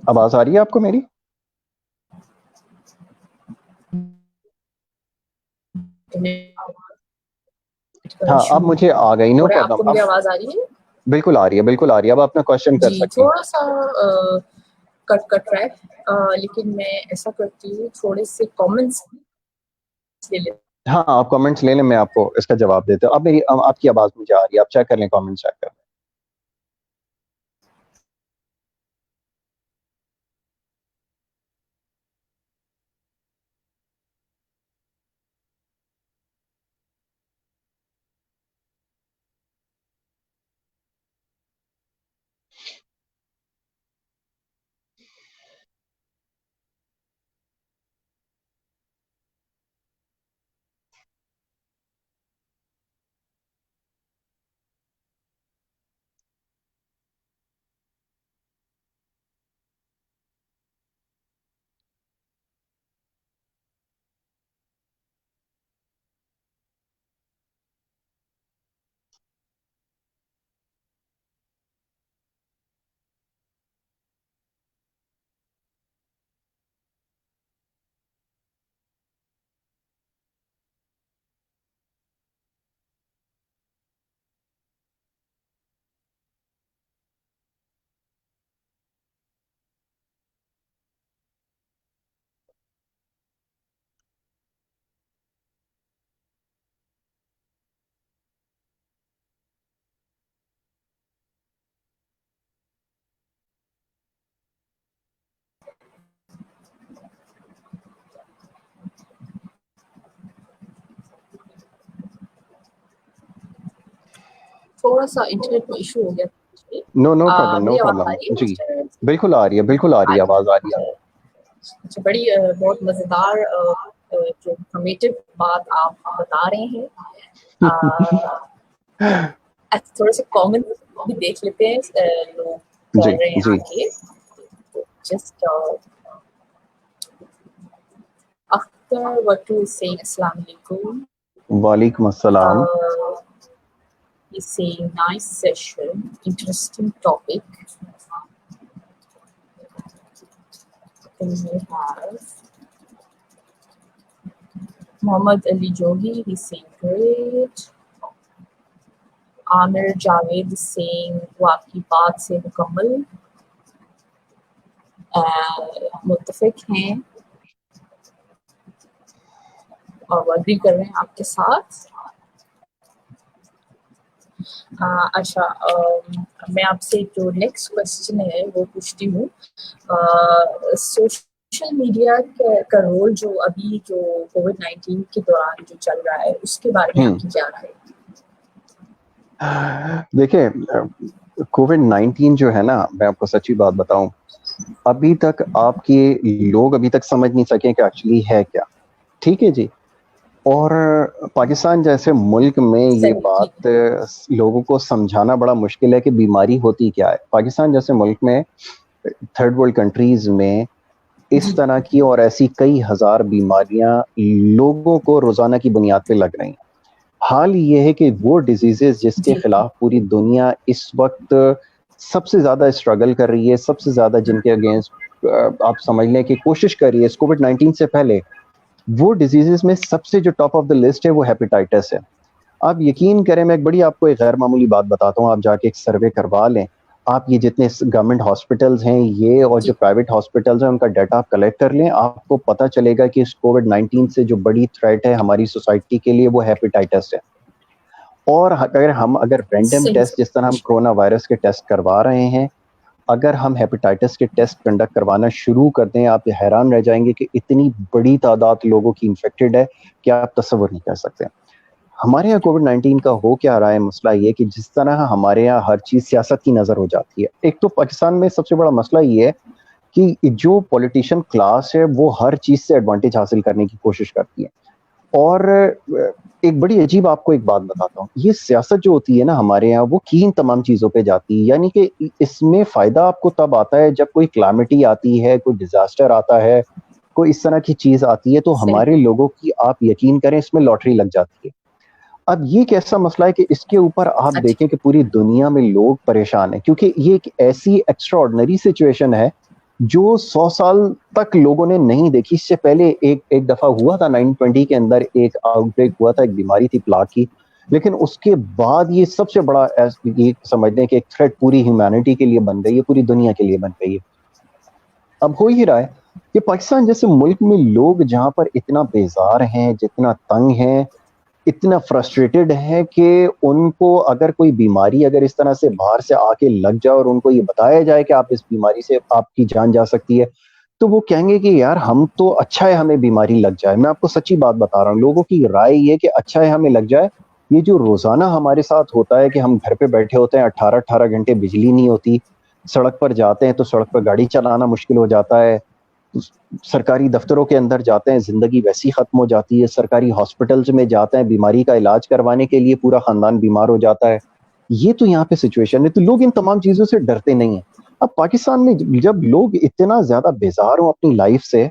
आवाज आ रही है आपको मेरी? हाँ, अब इशू मुझे आ गई, नो हो रहा है। प्रॉब्लम। आपको मेरी अब आवाज आ रही है? बिल्कुल आ रही है, बिल्कुल आ रही है। अब अपना क्वेश्चन कर जी सकती हैं। थोड़ा सा कट कट रहा है, लेकिन मैं ऐसा करती हूँ थोड़े से कमेंट्स ले लेती हाँ, आप कमेंट्स ले लें, मैं आपको इसका जवाब देता हूँ। अब आपकी आवाज मुझे आ रही है, आप चेक कर लें, कमेंट चेक कर लें। थोड़ा सा इंटरनेट में इशू हो गया। नो प्रॉब्लम, नो मेरी आवाज आ प्रॉब्लम रही है जी। मिस्टर? बिल्कुल आ रही है, बिल्कुल आ रही है, आवाज आ रही है। अच्छा, बड़ी बहुत मजेदार जो इन्फॉर्मेटिव बात आप बता रहे हैं। थोड़े से कमेंट भी देख लेते हैं, लोग जी कर रहे हैं जी। आके। जस्ट अख्तर वटू इज सेइंग अस्सलाम वालेकुम। वालेकुम अस्सलाम। He's saying nice session, interesting topic. Then we have Muhammad Ali Jogi, he's saying great. Amir Javed is saying वो आपकी बात से मुकम्मल मुत्तफिक हैं और वो एग्री कर रहे हैं आपके साथ। अच्छा, मैं आपसे जो नेक्स्ट क्वेश्चन है वो पूछती हूँ। सोशल मीडिया का रोल जो अभी जो कोविड-19 के दौरान जो चल रहा है उसके बारे में आपकी क्या राय है? देखिए, कोविड-19 जो है ना, मैं आपको सच्ची बात बताऊं, अभी तक आपके लोग अभी तक समझ नहीं सके कि एक्चुअली है क्या। ठीक है जी। और पाकिस्तान जैसे मुल्क में ये बात लोगों को समझाना बड़ा मुश्किल है कि बीमारी होती क्या है। पाकिस्तान जैसे मुल्क में, थर्ड वर्ल्ड कंट्रीज में इस तरह की और ऐसी कई हजार बीमारियां लोगों को रोजाना की बुनियाद पे लग रही हैं। हाल ये है कि वो डिजीजेस जिसके खिलाफ पूरी दुनिया इस वक्त सबसे ज्यादा स्ट्रगल कर रही है, सबसे ज्यादा जिनके अगेंस्ट आप समझ लें कि कोशिश कर रही है कोविड-19 से पहले, वो डिजीजेस में सबसे जो टॉप ऑफ द लिस्ट है वो हेपेटाइटिस है। आप यकीन करें, मैं आपको एक गैर मामूली बात बताता हूँ, आप जाके एक सर्वे करवा लें। आप ये जितने गवर्नमेंट हॉस्पिटल्स हैं ये और जो प्राइवेट हॉस्पिटल्स हैं उनका डाटा आप कलेक्ट कर लें, आपको पता चलेगा कि इस कोविड-19 से जो बड़ी थ्रेट है हमारी सोसाइटी के लिए वो हेपेटाइटिस है। और अगर रैंडम टेस्ट जिस तरह हम कोरोना वायरस के टेस्ट करवा रहे हैं, अगर हम हेपेटाइटिस के टेस्ट कंडक्ट करवाना शुरू कर दें, आप हैरान रह जाएंगे कि इतनी बड़ी तादाद लोगों की इन्फेक्टेड है कि आप तस्वर नहीं कर सकते। हमारे यहाँ कोविड-19 का हो क्या रहा है, मसला ये कि जिस तरह हमारे यहाँ हर चीज सियासत की नजर हो जाती है। एक तो पाकिस्तान में सबसे बड़ा मसला ये है कि जो पॉलिटिशियन क्लास है वो हर चीज से एडवांटेज हासिल करने की कोशिश करती है। और एक बड़ी अजीब आपको एक बात बताता हूँ, ये सियासत जो होती है ना हमारे यहाँ, वो कीन तमाम चीजों पे जाती है। यानी कि इसमें फायदा आपको तब आता है जब कोई क्लामिटी आती है, कोई डिजास्टर आता है, कोई इस तरह की चीज आती है, तो हमारे लोगों की आप यकीन करें इसमें लॉटरी लग जाती है। अब ये एक ऐसा मसला है कि इसके ऊपर आप देखें कि पूरी दुनिया में लोग परेशान हैं, क्योंकि ये एक ऐसी एक्स्ट्राऑर्डिनरी सिचुएशन है जो 100 साल तक लोगों ने नहीं देखी। इससे पहले एक दफा हुआ था 1920 के अंदर, एक आउटब्रेक हुआ था, एक बीमारी थी प्लाग की, लेकिन उसके बाद ये सबसे बड़ा ये समझ लें कि एक थ्रेट पूरी ह्यूमैनिटी के लिए बन गई है, पूरी दुनिया के लिए बन गई है। अब हो ही रहा है कि पाकिस्तान जैसे मुल्क में लोग जहां पर इतना बेजार हैं, जितना तंग हैं, इतना फ्रस्ट्रेटेड है कि उनको अगर कोई बीमारी अगर इस तरह से बाहर से आके लग जाए और उनको ये बताया जाए कि आप इस बीमारी से आपकी जान जा सकती है, तो वो कहेंगे कि यार हम तो अच्छा है हमें बीमारी लग जाए। मैं आपको सच्ची बात बता रहा हूँ, लोगों की राय ये कि अच्छा है हमें लग जाए। ये जो रोजाना हमारे साथ होता है कि हम घर पे बैठे होते हैं, 18-18 घंटे बिजली नहीं होती, सड़क पर जाते हैं तो सड़क पर गाड़ी चलाना मुश्किल हो जाता है, सरकारी दफ्तरों के अंदर जाते हैं जिंदगी वैसी खत्म हो जाती है, सरकारी हॉस्पिटल्स में जाते हैं बीमारी का इलाज करवाने के लिए पूरा खानदान बीमार हो जाता है। ये तो यहाँ पे सिचुएशन है, तो लोग इन तमाम चीजों से डरते नहीं है। अब पाकिस्तान में जब लोग इतना ज्यादा बेजार हो अपनी लाइफ से,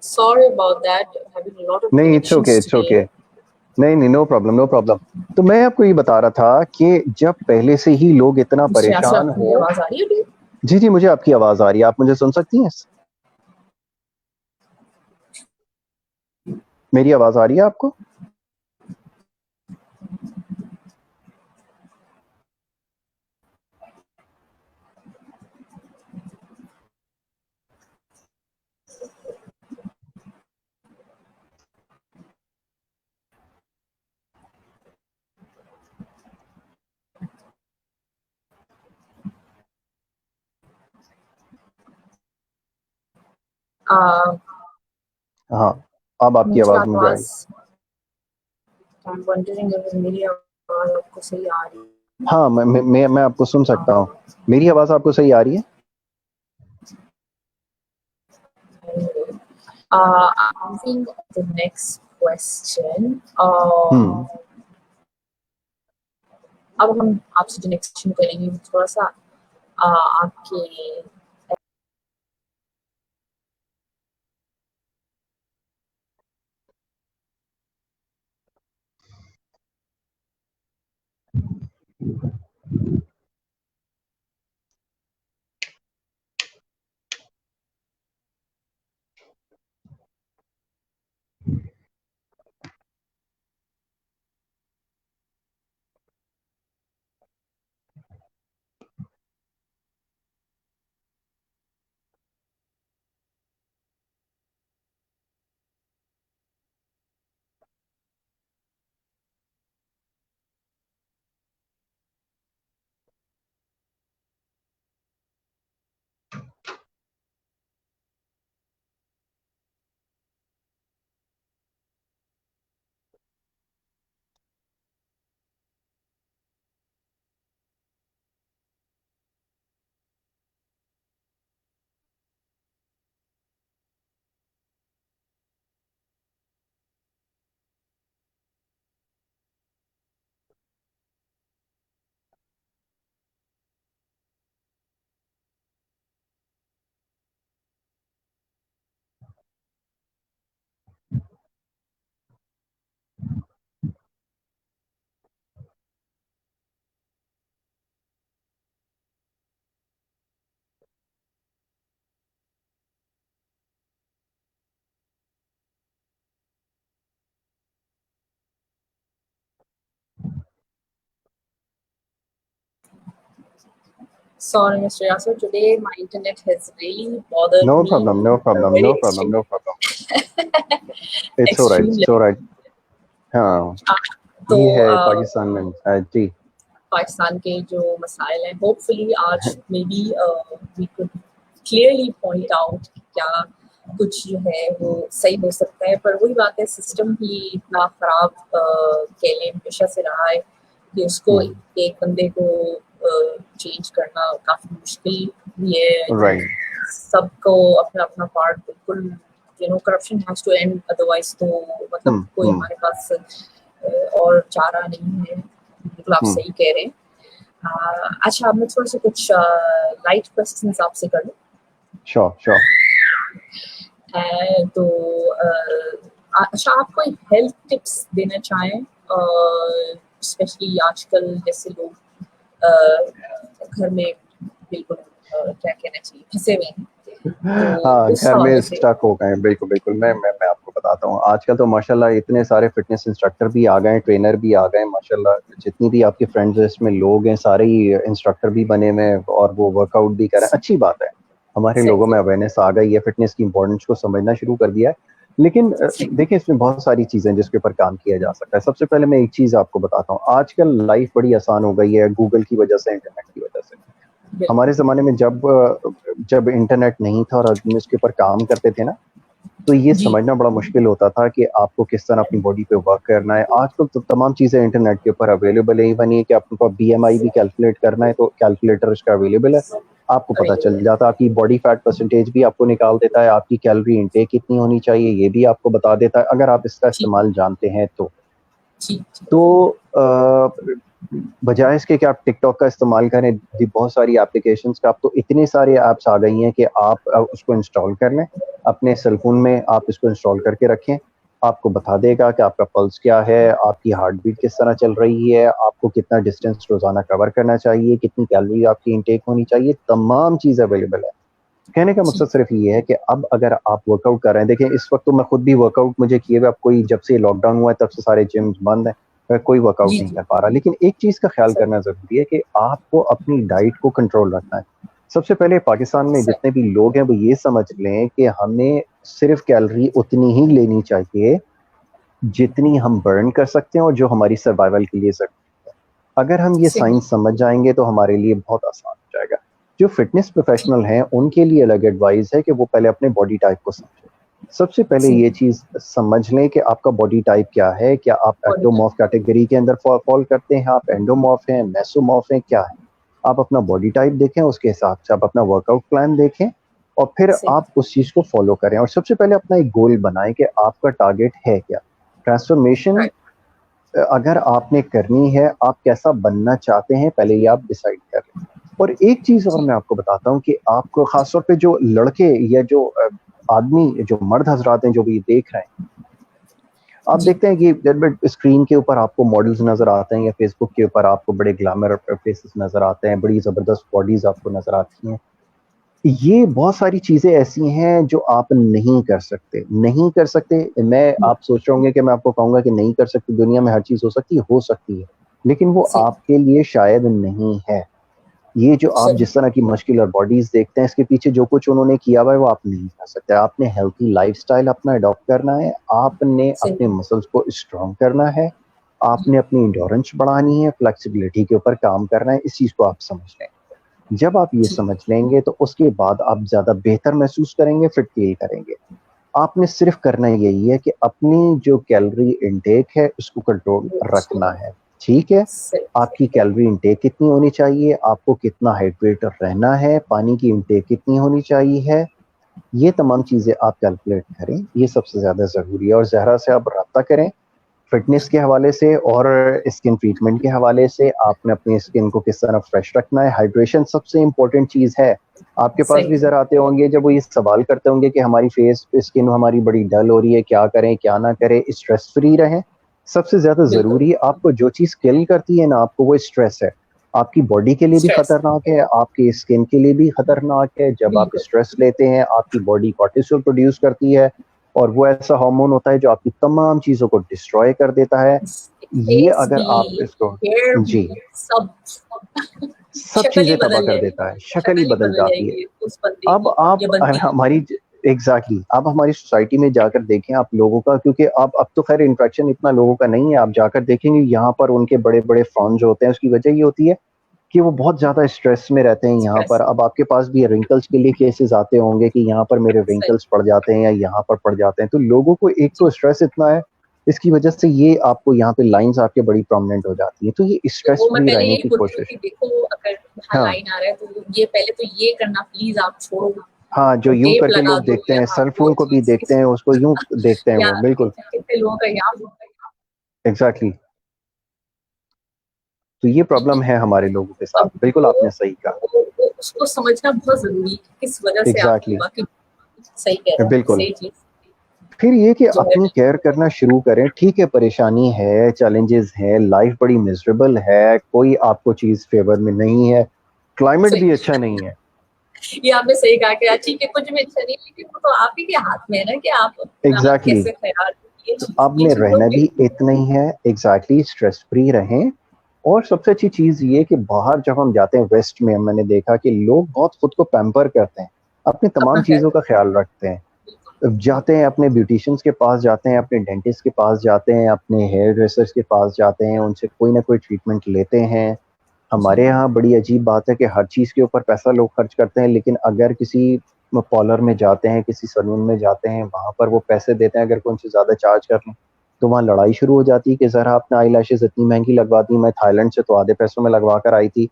Sorry about that. Having a lot of नहीं it's okay, connections it's okay, today. नहीं नो प्रॉब्लम, नो प्रॉब्लम। तो मैं आपको ये बता रहा था कि जब पहले से ही लोग इतना परेशान हो। आवाज आ रही है? जी जी, मुझे आपकी आवाज आ रही है, आप मुझे सुन सकती हैं? मेरी आवाज आ रही है आपको? हाँ, अब आपकी मुझे आवाज मुझे आई। आवाज मेरी आवाज आपको सही आ रही है? हाँ, मैं आपको सुन सकता हूँ। मेरी आवाज आपको सही आ रही है? Moving on to the next question. अब हम आपसे जो नेक्स्ट क्वेश्चन करेंगे थोड़ा सा आपके Sorry, Mr. Yasser. Today my internet has really bothered No me. problem, no problem, no problem, no problem. It's all right, it's all right. हाँ, तो ये है पाकिस्तान में जी। पाकिस्तान के जो मसाइल हैं, होपफुली आज maybe we could clearly point out क्या कुछ जो है वो सही हो सकता है, पर वही बात है सिस्टम ही इतना खराब कह लें हमेशा से रहा है कि उसको एक बंदे को चेंज करना काफी मुश्किल भी है। राइट। सबको अपना अपना पार्ट बिल्कुल corruption has to end, otherwise तो मतलब कोई हमारे पास और चारा नहीं है। बिल्कुल आप सही कह रहे हैं। अच्छा, अब मैं थोड़ा सा कुछ लाइट क्वेश्चंस आपसे कर लूं। श्योर। तो अच्छा, आप कोई हेल्थ टिप्स देना चाहें, स्पेशली आजकल जैसे लोग घर में बिल्कुल क्या कहना चाहिए फंसे हुए हैं, हाँ, घर में स्टक हो गए हैं। बिल्कुल मैं आपको बताता हूँ। आजकल तो माशाल्लाह इतने सारे फिटनेस इंस्ट्रक्टर भी आ गए हैं, ट्रेनर भी आ गए हैं माशाल्लाह। जितनी भी आपके फ्रेंड्स लिस्ट में लोग हैं सारे ही इंस्ट्रक्टर भी बने हुए हैं और वो वर्कआउट भी कर रहे हैं। अच्छी बात है, हमारे लोगों में अवेयरनेस आ गई है, फिटनेस की इंपॉर्टेंस को समझना शुरू कर दिया है। लेकिन देखिए, इसमें बहुत सारी चीजें जिसके ऊपर काम किया जा सकता है। सबसे पहले मैं एक चीज आपको बताता हूँ, आजकल लाइफ बड़ी आसान हो गई है गूगल की वजह से, इंटरनेट की वजह से। हमारे ज़माने में जब इंटरनेट नहीं था और आदमी उसके ऊपर काम करते थे ना, तो ये समझना बड़ा मुश्किल होता था कि आपको किस तरह अपनी बॉडी पे वर्क करना है। आजकल तो तमाम चीज़ें इंटरनेट के ऊपर अवेलेबल है। इवन ये कि आपको बीएमआई भी कैलकुलेट करना है तो कैलकुलेटर उसका अवेलेबल है, आपको पता चल जाता है। आपकी बॉडी फैट परसेंटेज भी आपको निकाल देता है, आपकी कैलोरी इनटेक कितनी होनी चाहिए ये भी आपको बता देता है, अगर आप इसका इस्तेमाल जानते हैं तो बजाय इसके कि आप टिकटॉक का इस्तेमाल करें, बहुत सारी एप्लीकेशंस का, अब तो इतने सारे ऐप्स आ गई हैं कि आप उसको इंस्टॉल कर लें अपने सेल फोन में, आप इसको इंस्टॉल करके रखें। आपको बता देगा कि आपका पल्स क्या है, आपकी हार्ट बीट किस तरह चल रही है, आपको कितना डिस्टेंस रोजाना कवर करना चाहिए, कितनी कैलोरी आपकी इनटेक होनी चाहिए, तमाम चीज़ अवेलेबल है। कहने का मकसद सिर्फ ये है कि अब अगर आप वर्कआउट कर रहे हैं, देखें इस वक्त तो मैं खुद भी वर्कआउट मुझे किए हुए, अब कोई जब से लॉकडाउन हुआ है तब से सारे जिम्स बंद है, मैं कोई वर्कआउट जी नहीं जी कर पा रहा, लेकिन एक चीज का ख्याल सर करना जरूरी है कि आपको अपनी डाइट को कंट्रोल रखना है। सबसे पहले पाकिस्तान में सर जितने भी लोग हैं वो ये समझ लें कि हमें सिर्फ कैलोरी उतनी ही लेनी चाहिए जितनी हम बर्न कर सकते हैं और जो हमारी सर्वाइवल के लिए जरूरी है। अगर हम ये सही साइंस समझ जाएंगे तो हमारे लिए बहुत आसान हो जाएगा। जो फिटनेस प्रोफेशनल हैं उनके लिए अलग एडवाइस है कि वो पहले अपने बॉडी टाइप को समझें। सबसे पहले जी ये चीज समझ लें कि आपका बॉडी टाइप क्या है, क्या आप बॉडी एक्टोमॉर्फ कैटेगरी के अंदर फॉल करते हैं, आप एंडोमॉर्फ हैं, मेसोमॉर्फ हैं, क्या है। आप अपना बॉडी टाइप देखें, उसके हिसाब से आप अपना वर्कआउट प्लान देखें और फिर सही आप उस चीज को फॉलो करें। और सबसे पहले अपना एक गोल बनाएं कि आपका टारगेट है क्या। ट्रांसफॉर्मेशन राइट अगर आपने करनी है, आप कैसा बनना चाहते हैं, पहले ये आप डिसाइड कर लें। और एक चीज और जी मैं आपको बताता हूँ कि आपको खासतौर पे जो लड़के या जो आदमी, जो मर्द हजरात हैं जो भी देख रहे हैं, आप जी देखते हैं कि स्क्रीन के ऊपर आपको मॉडल्स नजर आते हैं या फेसबुक के ऊपर आपको बड़े ग्लैमर फेसेस नजर आते हैं, बड़ी जबरदस्त बॉडीज आपको नजर आती हैं। ये बहुत सारी चीजें ऐसी हैं जो आप नहीं कर सकते, नहीं कर सकते। मैं आप सोच रहे होंगे कि मैं आपको कहूंगा कि नहीं कर सकते, दुनिया में हर चीज हो सकती है, लेकिन वो सही आपके लिए शायद नहीं है। ये जो आप सही जिस तरह की मस्कुलर बॉडीज देखते हैं, इसके पीछे जो कुछ उन्होंने किया हुआ है वो आप नहीं कर सकते। आपने हेल्थी लाइफस्टाइल अपना अडॉप्ट करना है, आपने सही अपने मसल्स को स्ट्रॉन्ग करना है, आपने अपनी इंड्योरेंस बढ़ानी है, फ्लेक्सिबिलिटी के ऊपर काम करना है। इस चीज को आप समझ लें। जब आप ये जी समझ लेंगे तो उसके बाद आप ज्यादा बेहतर महसूस करेंगे, फिट फील करेंगे। आपने सिर्फ करना यही है कि अपनी जो कैलोरी इनटेक है उसको कंट्रोल रखना है। ठीक है, सही आपकी कैलोरी इनटेक कितनी होनी चाहिए, आपको कितना हाइड्रेट रहना है, पानी की इनटेक कितनी होनी चाहिए है, ये तमाम चीजें आप कैलकुलेट करें। ये सबसे ज्यादा जरूरी है। और जहरा से आप रब्ता करें फिटनेस के हवाले से और स्किन ट्रीटमेंट के हवाले से। आपने अपनी स्किन को किस तरह फ्रेश रखना है, हाइड्रेशन सबसे इंपॉर्टेंट चीज है। आपके पास भी सही जरा आते होंगे जब वो ये सवाल करते होंगे कि हमारी फेस स्किन हमारी बड़ी डल हो रही है, क्या करें क्या ना करें, स्ट्रेस फ्री रहें। सबसे ज्यादा बिल्कुल जरूरी, आपको जो चीज किल करती है ना आपको, वो स्ट्रेस है। आपकी बॉडी के लिए भी स्ट्रेस खतरनाक है, आपकी स्किन के लिए भी खतरनाक है। जब आप बिल्कुल स्ट्रेस लेते हैं आपकी बॉडी कॉर्टिसोल प्रोड्यूस करती है और वो ऐसा हार्मोन होता है जो आपकी तमाम चीजों को डिस्ट्रॉय कर देता है। ये फेस अगर आप भी इसको, हेयर भी जी, सब सब शक्ल ही चीजें तबाह बदल कर जाएगी देता है, शक्ल ही बदल बदल जाती है। जाएगी उस बंदे अब की आप या बंदी की हमारी एग्जैक्टली आप हमारी सोसाइटी में जाकर देखें आप लोगों का, क्योंकि आप अब तो खैर इंट्रैक्शन इतना लोगों का नहीं है, आप जाकर देखेंगे यहाँ पर उनके बड़े बड़े फॉर्म जो होते हैं उसकी वजह ये होती है कि वो बहुत ज्यादा स्ट्रेस में रहते हैं यहाँ स्ट्रेस पर। अब आपके पास भी रिंकल्स के लिए केसेस आते होंगे कि यहाँ पर मेरे सही रिंकल्स पड़ जाते हैं या यहाँ पर पड़ जाते हैं, तो लोगों को एक जी तो स्ट्रेस इतना है, इसकी वजह से ये आपको यहाँ पे लाइंस आपके बड़ी प्रोमिनेंट हो जाती है। तो ये तो स्ट्रेस वो मैं फ्री पहले रहने यही की बोलती हूँ कोशिश। कि देखो अगर यहाँ हाँ, लाइन आ रहा है तो ये पहले तो ये करना प्लीज आप छोड़ो हाँ, जो यूं टेप करके लगा लोग दो देखते या हैं, आप सेल वो फोन को भी देखते चीज हैं, उसको यूं देखते हैं या वो, बिल्कुल कितने लोगों का यहाँ एग्जैक्टली exactly। तो ये प्रॉब्लम है हमारे लोगों के साथ, अब बिल्कुल आपने सही कहा। वो उसको समझना बहुत जरूरी है कि किस वजह से आपको एग्जैक्टली हुआ कि सही कह रहा exactly, हूँ बिल्कुल। सही चीज फिर ये कि जो है अपनी केयर करना शुरू करें। ठीक है, परेशानी है, चैलेंजेस हैं, लाइफ बड़ी मिजरेबल है, कोई आपको चीज फेवर में नहीं है, क्लाइमेट भी सही अच्छा नहीं है। ये आपने सही कहा कि ठीक है कुछ भी अच्छा नहीं लेकिन वो तो आप ही के हाथ में है ना कि आप अपना एग्जैक्टली कैसे ख्याल exactly। तो आपने ये चीज रहना होती भी है इतना ही है, एग्जैक्टली exactly, स्ट्रेस फ्री रहें। और सबसे अच्छी चीज ये कि बाहर जब हम जाते हैं वेस्ट में, मैंने देखा कि लोग बहुत खुद को पैम्पर करते हैं, अपनी अपना तमाम ख्याल चीजों का ख्याल रखते हैं। जाते हैं अपने ब्यूटिशियंस के पास, जाते हैं अपने डेंटिस्ट के पास, जाते हैं अपने हेयर ड्रेसर्स के पास, जाते हैं उनसे कोई ना कोई ट्रीटमेंट लेते हैं। जी हमारे यहाँ बड़ी अजीब बात है कि हर चीज़ के ऊपर पैसा लोग खर्च करते हैं, लेकिन अगर किसी पार्लर में जाते हैं, किसी सैलून में जाते हैं, वहां पर वो पैसे देते हैं, अगर कोई उनसे ज़्यादा चार्ज कर लें तो वहाँ लड़ाई शुरू हो जाती है कि सर आपने आई लैशेज इतनी महंगी लगवा दी, मैं थाईलैंड से तो आधे पैसों में लगवा कर आई थी।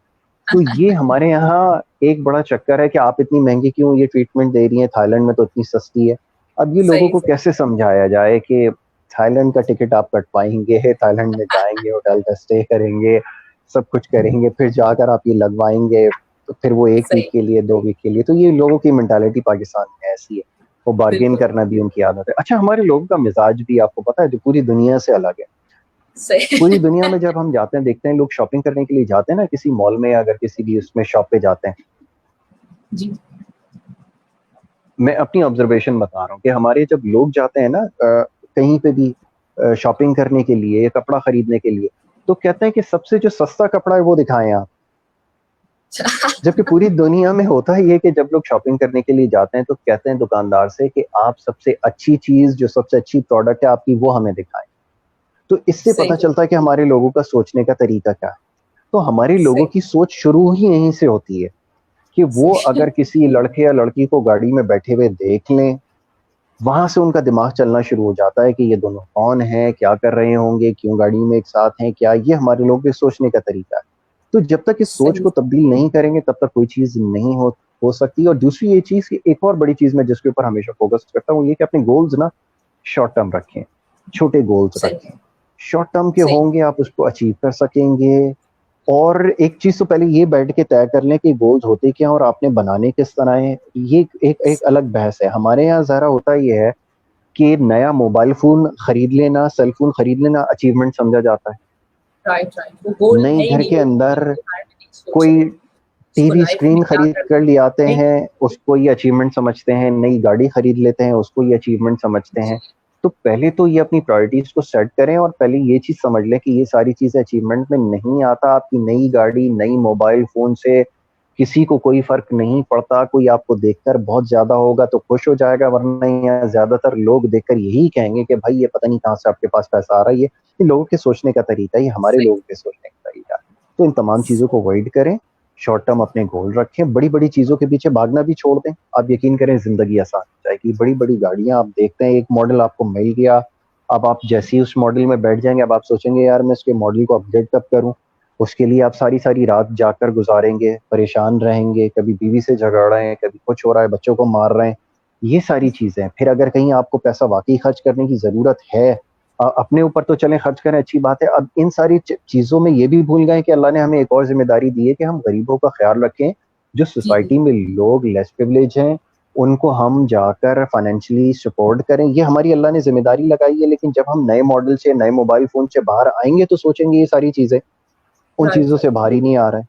तो ये हमारे यहाँ एक बड़ा चक्कर है कि आप इतनी महंगी क्यों ये ट्रीटमेंट दे रही हैं, थाईलैंड में तो इतनी सस्ती है। अब ये लोगों सही को सही कैसे समझाया जाए कि थाईलैंड का टिकट आप कटवाएंगे, थाईलैंड में जाएंगे, होटल का स्टे करेंगे, सब कुछ करेंगे, फिर जाकर आप ये लगवाएंगे, तो फिर वो एक वीक सही के लिए, 2 वीक के लिए। तो ये लोगों की मेंटालिटी पाकिस्तान में ऐसी है, वो बार्गेन बिल्कुल करना भी उनकी आदत है। अच्छा, हमारे लोगों का मिजाज भी आपको पता है जो पूरी दुनिया से अलग है। पूरी सही दुनिया में जब हम जाते हैं, देखते हैं लोग शॉपिंग करने के लिए जाते हैं ना किसी मॉल में, अगर किसी भी उसमें शॉप पे जाते हैं, जी मैं अपनी ऑब्जर्वेशन बता रहा हूँ कि हमारे जब लोग जाते हैं ना कहीं पे भी शॉपिंग करने के लिए या कपड़ा खरीदने के लिए, तो कहते हैं कि सबसे जो सस्ता कपड़ा है वो दिखाएं आप। जबकि पूरी दुनिया में होता ही है कि जब लोग शॉपिंग करने के लिए जाते हैं तो कहते हैं दुकानदार से कि आप सबसे अच्छी चीज, जो सबसे अच्छी प्रोडक्ट है आपकी, वो हमें दिखाएं। तो इससे सही पता चलता है कि हमारे लोगों का सोचने का तरीका क्या है। तो हमारे लोगों सही की सोच शुरू ही यहीं से होती है कि वो सही अगर किसी लड़के या लड़की को गाड़ी में बैठे हुए देख लें, वहां से उनका दिमाग चलना शुरू हो जाता है कि ये दोनों कौन है, क्या कर रहे होंगे, क्यों गाड़ी में एक साथ हैं, क्या ये हमारे लोगों के सोचने का तरीका है। तो जब तक इस सोच सही को तब्दील नहीं करेंगे तब तक कोई चीज नहीं हो सकती। और दूसरी ये चीज की एक और बड़ी चीज मैं जिसके ऊपर हमेशा फोकस करता हूँ, ये कि अपने गोल्स ना शॉर्ट टर्म रखें, छोटे गोल्स सही रखें। शॉर्ट टर्म के सही होंगे, आप उसको अचीव कर सकेंगे। और एक चीज तो पहले ये बैठ के तय कर लें कि गोल्स होते क्या हैं और आपने बनाने किस तरह है। ये एक अलग बहस है। हमारे यहाँ जरा होता ये है कि नया मोबाइल फोन खरीद लेना, सेल फोन खरीद लेना अचीवमेंट समझा जाता है। राइट राइट, वो गोल नई है ही घर नहीं, के वो गोल अंदर के बारे में नहीं सोच कोई रहे उसको टीवी लाइफ में स्क्रीन क्या खरीद कर करना ले आते है। हैं, उसको ये अचीवमेंट समझते हैं। नई गाड़ी खरीद लेते हैं, उसको ये अचीवमेंट समझते हैं। तो पहले तो ये अपनी प्रायोरिटीज को सेट करें और पहले ये चीज समझ लें कि ये सारी चीजें अचीवमेंट में नहीं आता। आपकी नई गाड़ी, नई मोबाइल फोन से किसी को कोई फर्क नहीं पड़ता। कोई आपको देखकर बहुत ज्यादा होगा तो खुश हो जाएगा, वरना यहाँ ज्यादातर लोग देखकर यही कहेंगे कि भाई ये पता नहीं कहाँ से आपके पास पैसा आ रहा है। ये लोगों के सोचने का तरीका, ये हमारे सही लोगों के सोचने का तरीका। तो इन तमाम चीजों को अवॉइड करें, शॉर्ट टर्म अपने गोल रखें, बड़ी बड़ी चीजों के पीछे भागना भी छोड़ दें। आप यकीन करें जिंदगी आसान हो जाएगी। बड़ी बड़ी गाड़ियां आप देखते हैं, एक मॉडल आपको मिल गया, अब आप जैसे ही उस मॉडल में बैठ जाएंगे अब आप सोचेंगे यार मैं इसके मॉडल को अपग्रेड कब करूं। उसके लिए आप सारी सारी रात जाकर गुजारेंगे, परेशान रहेंगे, कभी बीवी से झगड़ रहे हैं, कभी कुछ हो रहा है, बच्चों को मार रहे हैं। ये सारी चीजें फिर अगर कहीं आपको पैसा वाकई खर्च करने की जरूरत है, अपने ऊपर तो चलें खर्च करें, अच्छी बात है। अब इन सारी चीजों में ये भी भूल गए कि अल्लाह ने हमें एक और जिम्मेदारी दी है कि हम गरीबों का ख्याल रखें। जो जी सोसाइटी में लोग लेस प्रिविलेज हैं उनको हम जाकर फाइनेंशियली सपोर्ट करें, ये हमारी अल्लाह ने जिम्मेदारी लगाई है। लेकिन जब हम नए मॉडल से, नए मोबाइल फोन से बाहर आएंगे तो सोचेंगे ये सारी चीजें, उन राइट चीजों से राइट, बाहर ही नहीं आ रहा है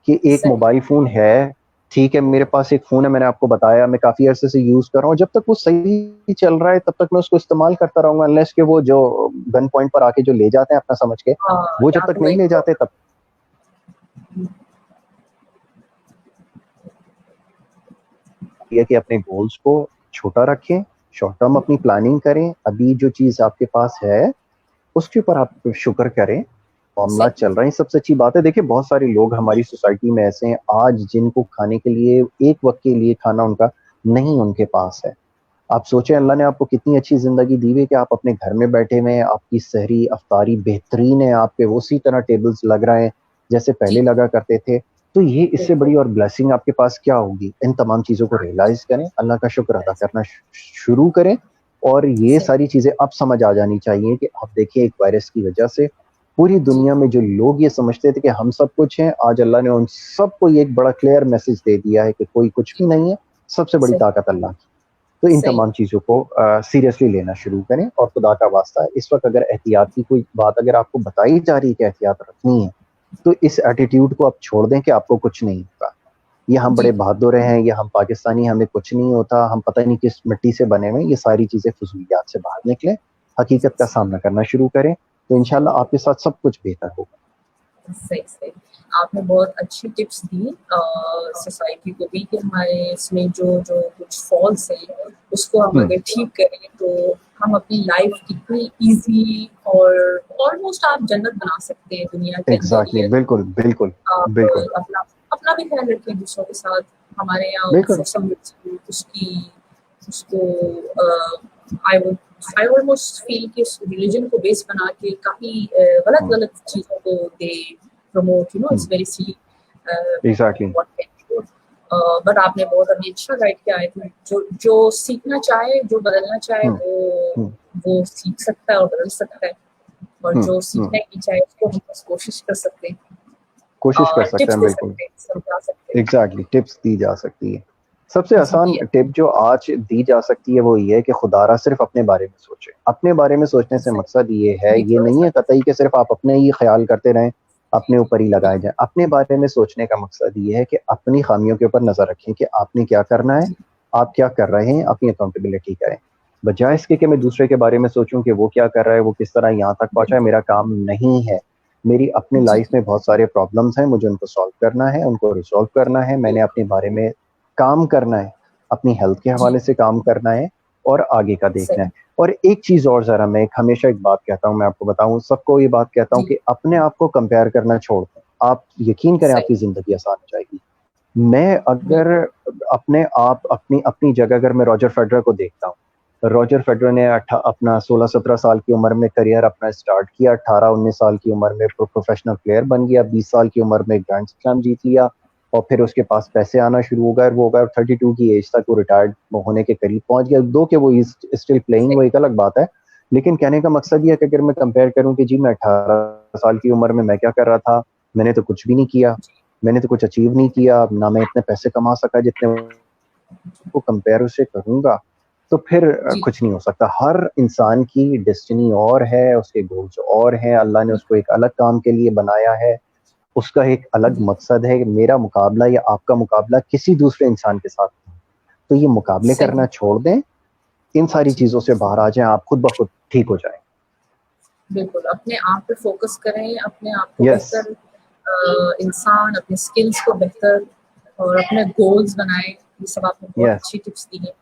कि एक सही मोबाइल फोन है। ठीक है, मेरे पास एक फोन है, मैंने आपको बताया, मैं काफी अरसे से यूज कर रहा हूँ। जब तक वो सही चल रहा है तब तक मैं उसको इस्तेमाल करता रहूंगा, अनलेस के वो जो गन पॉइंट पर आके जो ले जाते हैं अपना समझ के, हाँ, वो जब या तक तो नहीं एक ले जाते तब ये कि अपने गोल्स को छोटा रखें, शॉर्ट टर्म अपनी प्लानिंग करें। अभी जो चीज आपके पास है उसके ऊपर आप शुक्र करें, मामला सही चल रहा है। सबसे अच्छी बात है। देखिए बहुत सारे लोग हमारी सोसाइटी में ऐसे हैं आज जिनको खाने के लिए, एक वक्त के लिए खाना उनका नहीं उनके पास है। आप सोचें अल्लाह ने आपको कितनी अच्छी जिंदगी दी है कि आप अपने घर में बैठे हुए हैं, आपकी सहरी अफ्तारी बेहतरीन है, आप पे उसी तरह टेबल्स लग रहे हैं जैसे जी पहले लगा करते थे। तो ये इससे बिल्कुल बड़ी और ब्लेसिंग आपके पास क्या होगी। इन तमाम चीजों को रियलाइज करें, अल्लाह का शुक्र अदा करना शुरू करें। और ये सही सारी चीजें अब समझ आ जानी चाहिए कि आप देखिए एक वायरस की वजह से पूरी जी दुनिया में जो लोग ये समझते थे कि हम सब कुछ हैं, आज अल्लाह ने उन सबको ये एक बड़ा क्लियर मैसेज दे दिया है कि कोई कुछ भी नहीं है। सबसे बड़ी सही ताकत अल्लाह की। तो इन सही तमाम चीज़ों को सीरियसली लेना शुरू करें। और खुदा का वास्ता इस वक्त अगर एहतियात की कोई बात अगर आपको बताई जा रही है कि एहतियात रखनी है, तो इस एटीट्यूड को आप छोड़ दें कि आपको कुछ नहीं होगा, ये हम बड़े जी बहादुर हैं, ये हम पाकिस्तानी, हमें कुछ नहीं होता, हम पता नहीं किस मिट्टी से बने हुए हैं। ये सारी चीज़ें फजूलियात से बाहर निकलें, हकीकत का सामना करना शुरू करें, तो इंशाल्लाह आपके साथ सब कुछ बेहतर होगा। सही सही, आपने बहुत अच्छी टिप्स दी सोसाइटी को भी कि हमारे इसमें जो जो कुछ फॉल्स है उसको हम हम्म, अगर ठीक करें तो हम अपनी लाइफ कितनी इजी और ऑलमोस्ट आप जन्नत बना सकते हैं दुनिया के अंदर ही एग्जैक्टली, है। बिल्कुल बिल्कुल आप बिल्कुल अपना अपना भी ख्याल रखें दूसरों के साथ। हमारे यहाँ बिल्कुल। उसकी उसको I would I almost feel कि उस रिलीजन को बेस बना के काफी गलत हम्म, गलत चीजों को they promote, it's hmm, very silly exactly. But आपने बहुत अभी अच्छा गाइड किया है। जो जो सीखना चाहे, जो बदलना चाहे हम्म, हम्म, वो सीख सकता है और बदल सकता है। और हम्म, जो हम्म, सीखना ही नहीं चाहे उसको हम बस कोशिश कर सकते हैं कोशिश कर और सकते टिप्स हैं, दे बिल्कुल। सकते हैं, समझा सकते हैं। एग्जैक्टली, टिप्स दी जा सकती है। सबसे आसान जी टिप जो आज दी जा सकती है वो ये है कि खुदारा सिर्फ अपने बारे में सोचें। अपने बारे में सोचने से सही, मकसद ये है, ये ये थोड़ा नहीं सा है कतई कि सिर्फ आप अपने ही ख्याल करते रहें, अपने ऊपर ही लगाए जाएं। अपने बारे में सोचने का मकसद ये है कि अपनी खामियों के ऊपर नजर रखें कि आपने क्या करना है, आप क्या कर रहे हैं, अपनी अकाउंटेबिलिटी करें, बजाय इसके कि मैं दूसरे के बारे में सोचूं कि वो क्या कर रहा है, वो किस तरह यहाँ तक पहुंचा है। मेरा काम नहीं है, मेरी अपनी जी लाइफ में बहुत सारे प्रॉब्लम्स हैं, मुझे उनको सॉल्व करना है, उनको रिजॉल्व करना है, मैंने अपने बारे में काम करना है, अपनी हेल्थ के जी हवाले से काम करना है और आगे का देखना है। सही और एक चीज और, जरा मैं हमेशा एक बात कहता हूँ, मैं आपको बताऊं, सबको ये बात कहता हूँ जी कि अपने आप को कंपेयर करना छोड़ दें। आप यकीन करें सही आपकी जिंदगी आसान हो जाएगी। मैं अगर बिल्कुल अपने आप अपनी अपनी जगह, अगर मैं रॉजर फेडरर को देखता हूँ, रॉजर फेडरर ने अपना 16-17 साल की उम्र में करियर अपना स्टार्ट किया, 18-19 साल की उम्र में प्रोफेशनल प्लेयर बन गया, 20 साल की उम्र में ग्रैंड स्लैम जीत लिया, और फिर उसके पास पैसे आना शुरू हो गए, वो गए 32 की एज तक वो रिटायर्ड होने के करीब पहुंच गया। दो कि वो स्टिल प्लेइंग, सही वो एक अलग बात है, लेकिन कहने का मकसद ये है कि अगर मैं कंपेयर करूं कि जी मैं 18 साल की उम्र में मैं क्या कर रहा था, मैंने तो कुछ भी नहीं किया, मैंने तो कुछ अचीव नहीं किया, ना मैं इतने पैसे कमा सका जितने को कंपेयर उससे करूंगा, तो फिर जी कुछ नहीं हो सकता। हर इंसान की डेस्टिनी और है, उसके गोल्स और हैं, अल्लाह ने उसको एक अलग काम के लिए बनाया है, उसका एक अलग जी मकसद है। मेरा मुकाबला या आपका मुकाबला किसी दूसरे इंसान के साथ नहीं। तो ये मुकाबले करना सही छोड़ दें, इन सारी जी चीजों से बाहर आ जाएं, आप खुद ब खुद ठीक हो जाएं। बिल्कुल अपने आप पे फोकस करें, अपने आप को यस, बेहतर इंसान, अपने स्किल्स को बेहतर और अपने गोल्स बनाएं। ये सब आपने बहुत यस, अच्छी टिप्स दी हैं।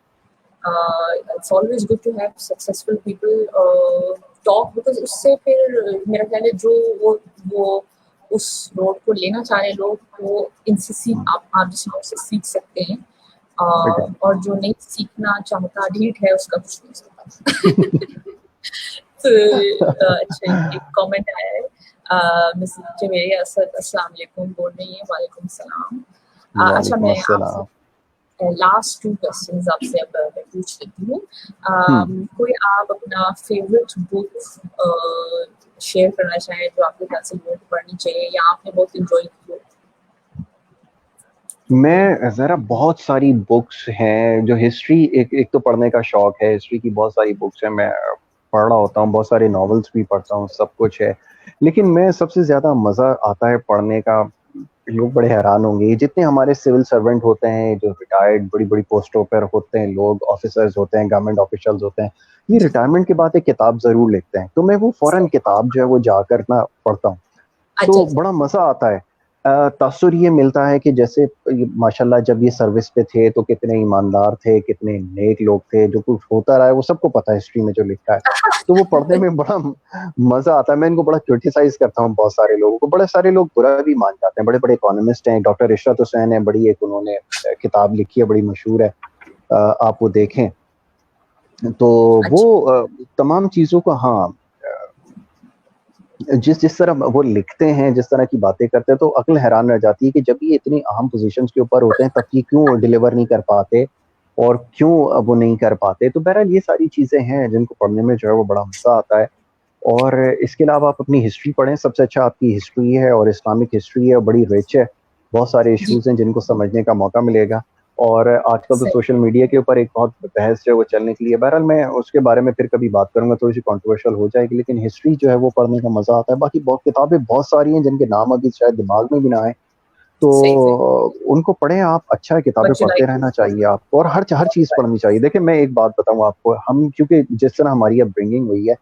It's always good to have successful people talk, because उससे फिर मेरा ख्याल है जो वो उस रोड को लेना चाह रहे लोग, वो इनसे सीख आप जिस लोग से सीख सकते हैं। और जो नहीं सीखना चाहता, ढीठ है, उसका कुछ नहीं सकता। तो अच्छा एक कमेंट आया है, मिस जवेरिया असद अस्सलाम वालेकुम बोल रही है। वालेकुम सलाम। अच्छा वालेकुम मैं आपसे अस्सलाम। लास्ट 2 क्वेश्चंस आपसे अब मैं पूछ लेती हूँ। हम्म कोई आप अपना फेवरेट बुक शेयर करना चाहें जो आपके ख्याल से लोगों को पढ़नी चाहिए या आपने बहुत एंजॉय की हो? मैं जरा, बहुत सारी बुक्स हैं जो हिस्ट्री, एक एक तो पढ़ने का शौक है, हिस्ट्री की बहुत सारी बुक्स हैं, मैं पढ़ रहा होता हूँ, बहुत सारे नॉवेल्स भी पढ़ता हूँ, सब कुछ है। लेकिन मैं सबसे ज्यादा मजा आता है पढ़ने का, लोग बड़े हैरान होंगे, ये जितने हमारे सिविल सर्वेंट होते हैं जो रिटायर्ड बड़ी बड़ी पोस्टों पर होते हैं, लोग ऑफिसर्स होते हैं, गवर्नमेंट ऑफिशियल्स होते हैं, ये जी रिटायरमेंट के बाद एक किताब जरूर लिखते हैं, तो मैं वो फौरन सही। किताब जो है वो जाकर ना पढ़ता हूँ। अच्छा तो अच्छा बड़ा मजा आता है। तासुर ये मिलता है कि जैसे माशाल्लाह जब ये सर्विस पे थे तो कितने ईमानदार थे, कितने नेक लोग थे, जो कुछ होता रहा है वो सबको पता है हिस्ट्री में जो लिखा है। तो वो पढ़ने में बड़ा मजा आता है। मैं इनको बड़ा क्रिटिसाइज करता हूँ, बहुत सारे लोगों को, बड़े सारे लोग बुरा भी मान जाते हैं, बड़े बड़े इकोनॉमिस्ट हैं, डॉक्टर इशरत हुसैन है, बड़ी एक उन्होंने किताब लिखी है, बड़ी मशहूर है, आप वो देखें। तो वो अच्छा तमाम चीजों को, हाँ, जिस जिस तरह वो लिखते हैं, जिस तरह की बातें करते हैं, तो अक्ल हैरान रह जाती है कि जब ये इतनी अहम पोजीशंस के ऊपर होते हैं तब ये क्यों डिलीवर नहीं कर पाते और क्यों वो नहीं कर पाते। तो बहरहाल ये सारी चीजें हैं जिनको पढ़ने में जो है वो बड़ा मजा आता है। और इसके अलावा आप अपनी हिस्ट्री पढ़ें, सबसे अच्छा आपकी हिस्ट्री है, और इस्लामिक हिस्ट्री है, बड़ी रिच है, बहुत सारे जी इश्यूज हैं जिनको समझने का मौका मिलेगा। और आजकल तो सही सोशल मीडिया के ऊपर एक बहुत बहस जो है वो चलने के लिए, बहरहाल मैं उसके बारे में फिर कभी बात करूंगा, थोड़ी सी कंट्रोवर्शियल हो जाएगी, लेकिन हिस्ट्री जो है वो पढ़ने का मजा आता है। बाकी बहुत किताबें बहुत सारी हैं जिनके नाम अभी शायद दिमाग में भी ना आए, तो सही सही उनको पढ़ें आप। अच्छा है, किताबें बट यू पढ़ते लाइक रहना चाहिए आपको, और हर चीज पढ़नी चाहिए। देखिए मैं एक बात बताऊं आपको, हम क्योंकि जिस तरह हमारी अपब्रिंगिंग हुई है,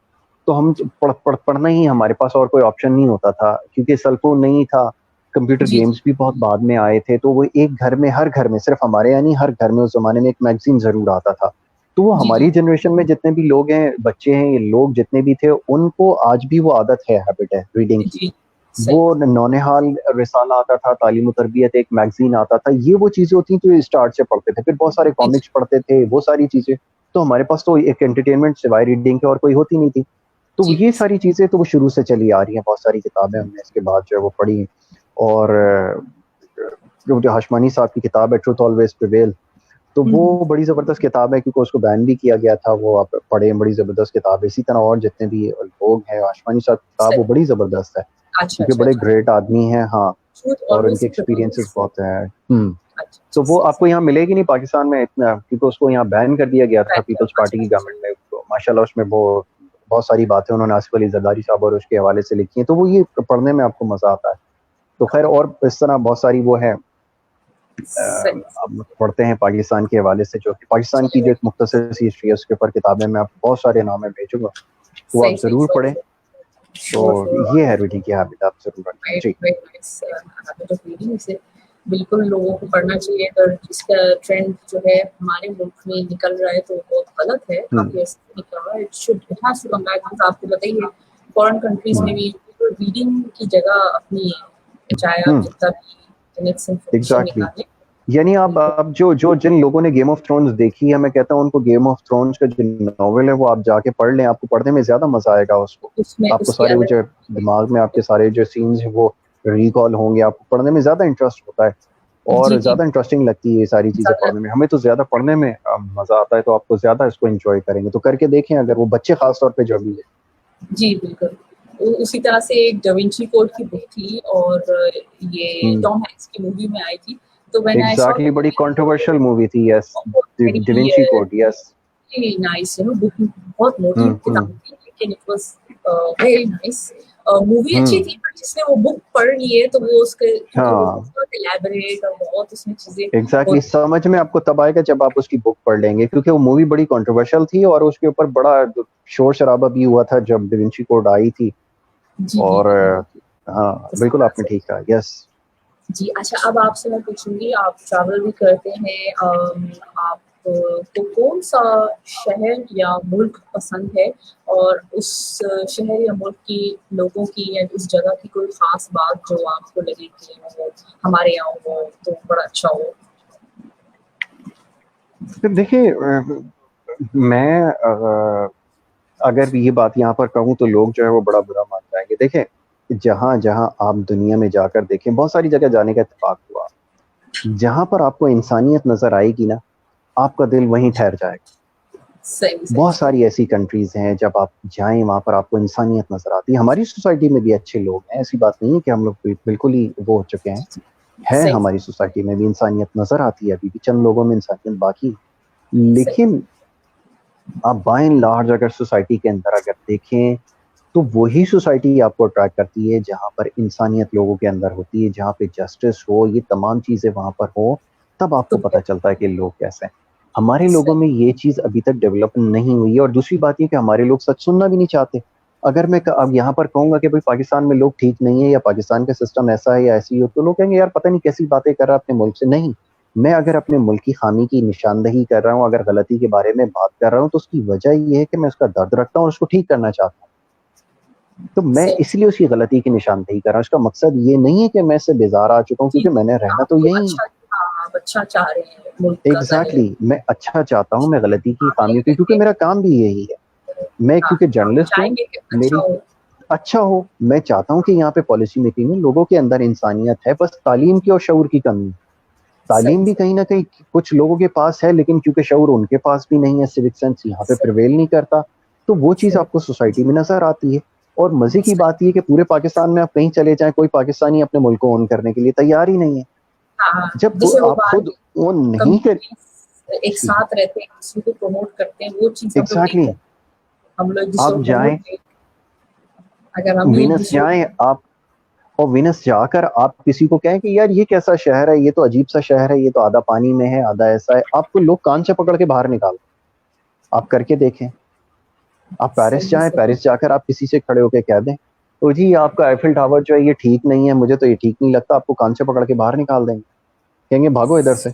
तो हम पढ़ना ही, हमारे पास और कोई ऑप्शन नहीं होता था, क्योंकि सेलफोन नहीं था, कंप्यूटर जी जी गेम्स भी बहुत बाद में आए थे, तो वो एक घर में, हर घर में, सिर्फ हमारे यानी हर घर में उस जमाने में एक मैगजीन जरूर आता था। तो वो जी हमारी जी जनरेशन में जितने भी लोग हैं, बच्चे हैं, ये लोग जितने भी थे, उनको आज भी वो आदत है, हैबिट है रीडिंग की। जी वो सही नौनिहाल रिसाला आता था, तालीम और तरबियत एक मैगजीन आता था, ये वो चीजें होती थी जो स्टार्ट से पढ़ते थे, फिर बहुत सारे जी जी कॉमिक्स पढ़ते थे, वो सारी चीजें। तो हमारे पास तो एक एंटरटेनमेंट सिवाय रीडिंग के और कोई होती नहीं थी। तो जी ये सारी चीजें तो वो शुरू से चली आ रही हैं, बहुत सारी किताबें हमने इसके बाद जो है वो पढ़ी। और जो हाशमानी साहब की किताब है ट्रूथ ऑलवेज प्रिवेल, तो वो हम्म, बड़ी जबरदस्त किताब है, क्योंकि उसको बैन भी किया गया था, वो आप पढ़े, बड़ी जबरदस्त किताब है। इसी तरह और जितने भी लोग हैं, हाशमानी साहब की किताब वो सही बड़ी जबरदस्त है, अच्छा क्योंकि अच्छा बड़े अच्छा ग्रेट आदमी हैं, हाँ, ट्रूथ और ऑलवेज उनके एक्सपीरियंसेस प्रिवेल्स। बहुत हैं। अच्छा तो अच्छा वो सही आपको यहाँ मिलेगी नहीं पाकिस्तान में इतना, क्योंकि उसको यहाँ बैन कर दिया गया था अच्छा पीपल्स पार्टी अच्छा की गवर्नमेंट में। तो माशाल्लाह उसमें वो बहुत सारी बातें उन्होंने आसिफ अली जरदारी साहब और उसके हवाले से लिखी हैं, तो वो ये पढ़ने में आपको मजा आता है। तो खैर, और इस तरह बहुत सारी वो है, सही। आप पढ़ते हैं पाकिस्तान के हवाले से, जो कि पाकिस्तान की जो एक मुख्तसर सी हिस्ट्री है उसके ऊपर किताबें मैं आपको बहुत सारे नाम में भेजूंगा, वो आप सही सही जरूर पढ़ें। तो श्योर श्योर। ये है रीडिंग की हैबिट आप जरूर रखें जी। हैबिट ऑफ रीडिंग इसे बिल्कुल लोगों को पढ़ना चाहिए। अगर इसका ट्रेंड जो है हमारे मुल्क में निकल रहा है तो बहुत गलत है, काफी ऐसे निकल रहा है। It has to come back. आपको बताइए फॉरेन कंट्रीज में भी रीडिंग की जगह अपनी है, चाहे आप जितना भी नेट से इंफॉर्मेशन एग्जैक्टली। निकालें। यानी आप जो जिन लोगों ने गेम ऑफ थ्रोन्स देखी है, मैं कहता हूँ उनको गेम ऑफ थ्रोन्स का जो नॉवेल है वो आप जाके पढ़ लें, आपको पढ़ने में ज्यादा मजा आएगा। उसको उसमें आपको उसकी सारे वो अलग जो दिमाग में आपके सारे जो सीन्स हैं वो रिकॉल होंगे, आपको पढ़ने में ज्यादा इंटरेस्ट होता है जी और जी ज्यादा इंटरेस्टिंग लगती है ये सारी चीजें ज्यादा पढ़ने में। हमें तो ज्यादा पढ़ने में मजा आता है, तो आपको ज्यादा इसको एंजॉय करेंगे। तो करके देखें, अगर वो बच्चे खास तौर पे जो भी है। जी बिल्कुल। उसी तरह से एक डाविंची कोड की बुक थी और ये टॉम हैंक्स की मूवी में आई थी। तो व्हेन आई सॉ एग्जैक्टली, बड़ी कंट्रोवर्शियल मूवी थी। Yes, very Da Vinci code. Yes. Nice, you know book बहुत मोटी किताब थी लेकिन it was very nice. Movie अच्छी थी पर जिसने वो बुक पढ़ ली है तो वो उसके क्योंकि वो हाँ बहुत इलैबोरेट और बहुत उसमें चीजें एग्जैक्टली, होती। समझ में आपको तब आएगा जब आप उसकी बुक पढ़ लेंगे, क्योंकि वो मूवी बड़ी कंट्रोवर्शियल थी और उसके ऊपर बड़ा शोर शराबा भी हुआ था जब डिविंची कोड आई थी। जी जी और जी। हाँ इस बिल्कुल तरह आपने से ठीक कहा। यस। जी। अच्छा, अब आपसे मैं पूछूंगी, आप ट्रैवल भी करते हैं, आप को कौन सा शहर या मुल्क पसंद है और उस शहर या मुल्क की लोगों की या उस जगह की कोई खास बात जो आपको लगे कि वो हमारे यहाँ हो तो बड़ा अच्छा हो। तो देखिए, मैं अगर ये बात यहाँ पर कहूँ तो लोग जो है वो बड़ा बुरा मान जाएंगे। देखें, जहाँ जहाँ आप दुनिया में जाकर देखें, बहुत सारी जगह जाने का इत्तेफाक हुआ, जहाँ पर आपको इंसानियत नजर आएगी ना, आपका दिल वहीं ठहर जाएगा। सही सही बहुत सारी ऐसी कंट्रीज हैं जब आप जाएं वहां पर आपको इंसानियत नजर आती है। हमारी सोसाइटी में भी अच्छे लोग हैं, ऐसी बात नहीं है कि हम लोग बिल्कुल ही वो हो चुके हैं। है, सही हमारी सोसाइटी में भी इंसानियत नजर आती है, अभी भी चंद लोगों में इंसानियत बाकी है। सही लेकिन आप बाय एंड लार्ज अगर सोसाइटी के अंदर अगर देखें तो वही सोसाइटी आपको अट्रैक्ट करती है जहां पर इंसानियत लोगों के अंदर होती है, जहां पे जस्टिस हो, ये तमाम चीजें वहां पर हो, तब आपको तो पता चलता है कि लोग कैसे हैं। हमारे लोगों सही में ये चीज अभी तक डेवलप नहीं हुई है। और दूसरी बात ये कि हमारे लोग सच सुनना भी नहीं चाहते। अगर मैं अब यहाँ पर कहूंगा कि भाई पाकिस्तान में लोग ठीक नहीं है या पाकिस्तान का सिस्टम ऐसा है या ऐसी हो, तो लोग कहेंगे यार पता नहीं कैसी बातें कर रहा है अपने मुल्क से। नहीं, मैं अगर अपने मुल्क की खामी की निशानदही कर रहा हूँ, अगर गलती के बारे में बात कर रहा हूँ, तो उसकी वजह ये है कि मैं उसका दर्द रखता हूँ और उसको ठीक करना चाहता हूँ। तो मैं सही। इसलिए उसकी गलती की निशानदही कर रहा हूँ। उसका मकसद ये नहीं है कि मैं इससे बेजार आ चुका हूँ, जी क्योंकि मैंने रहना तो आपको यही। अच्छा, हाँ, आप अच्छा चाह रहे हैं मुल्क का, जाहिर एग्जैक्टली, मैं अच्छा चाहता हूँ, मैं गलती की आप नहीं खामियों की, क्योंकि कहते। मेरा काम भी यही है। मैं हाँ, क्योंकि आप जर्नलिस्ट हूँ, चाहेंगे कि अच्छा मेरी हो। अच्छा हो। मैं चाहता हूँ कि यहाँ पे पॉलिसी मेकिंग में लोगों के अंदर इंसानियत है, बस तालीम की और शऊर की कमी है। तालीम सही भी सही कहीं ना कहीं कुछ लोगों के पास है, लेकिन क्योंकि शऊर उनके पास भी नहीं है, सिविक सेंस यहाँ पे सही प्रिवेल नहीं करता, तो वो चीज सही आपको सोसाइटी में नजर आती है। और मजे की सही। बात ये कि पूरे पाकिस्तान में आप कहीं चले जाएं, कोई पाकिस्तानी अपने मुल्क को ओन करने के लिए तैयार ही नहीं है। हाँ, जब जैसे वो आप बात खुद ओन नहीं कर। कम्युनिटीज एक साथ रहते हैं, एक दूसरे को प्रमोट करते हैं, वो चीज हम लोग नहीं एग्जैक्टली, करते। हम लोग एक दूसरे आप को प्रमोट जाएं नहीं, अगर हम ही एक विनस दूसरे जाएं को। आप, और विनस जाकर आप किसी को कहें कि यार ये कैसा शहर है, ये तो अजीब सा शहर है, ये तो आधा पानी में है आधा ऐसा है, आपको लोग कान से पकड़ के बाहर निकाल। आप करके देखें। आप पेरिस सही जाएं, सही पेरिस जाकर आप किसी से खड़े होकर कह दें तो जी आपका आईफिल टावर जो है ये ठीक नहीं है, मुझे तो ये ठीक नहीं लगता, आपको कान से पकड़ के बाहर निकाल देंगे, कहेंगे भागो इधर से।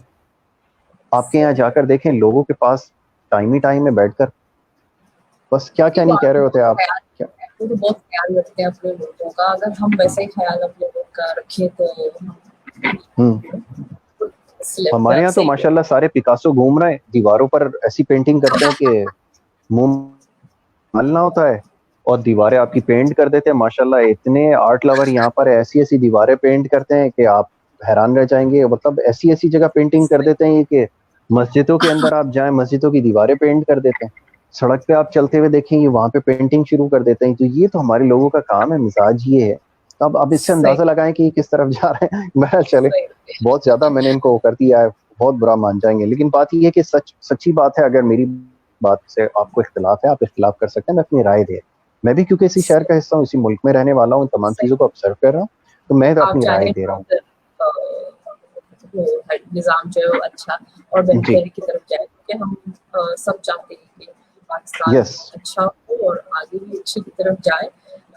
आपके यहाँ सही। जाकर देखें, लोगों के पास टाइम ही टाइम में बैठकर बस क्या क्या वो नहीं कह रहे होते बहुत आप। ख्याल, क्या। वो तो बहुत ख्याल रखते हैं अपने लोगों का। अगर हम वैसे ही ख्याल अपने लोग का रखें तो हम हम्म। हमारे यहाँ तो सही है। माशाल्लाह सारे पिकासो घूम रहे हैं, दीवारों पर ऐसी पेंटिंग करते हैं कि मुंह मलना होता है, और दीवारें आपकी पेंट कर देते हैं। माशाल्लाह इतने आर्ट लवर यहाँ पर ऐसी ऐसी दीवारें पेंट करते हैं कि आप हैरान रह जाएंगे। मतलब ऐसी ऐसी जगह पेंटिंग कर देते हैं कि मस्जिदों के अंदर आप जाएं, मस्जिदों की दीवारें पेंट कर देते हैं। सड़क पे आप चलते हुए देखेंगे वहां पे पेंटिंग शुरू कर देते हैं। तो ये तो हमारे लोगों का काम है, मिजाज ये है। तो अब इससे सही अंदाजा लगाएं कि ये किस तरफ जा रहे हैं। बहरहाल चले, सही। बहुत ज्यादा मैंने इनको वो कर दिया है, बहुत बुरा मान जाएंगे। लेकिन बात ये है कि सच्ची बात है। अगर मेरी बात से आपको इख्तिलाफ है, आप इख्तिलाफ कर सकते हैं, मैं अपनी राय दे। मैं भी क्योंकि इसी शहर का हिस्सा हूँ, इसी मुल्क में रहने वाला हूँ, तमाम सही। चीजों को ऑब्जर्व कर रहा हूँ, तो मैं तो आप अपनी राय चाहें दे रहा तो हूँ। फिर वो निज़ाम जो है वो अच्छा और बेहतरी की तरफ जाए, क्योंकि हम सब चाहते हैं कि पाकिस्तान अच्छा हो और आगे भी अच्छी की तरफ जाए।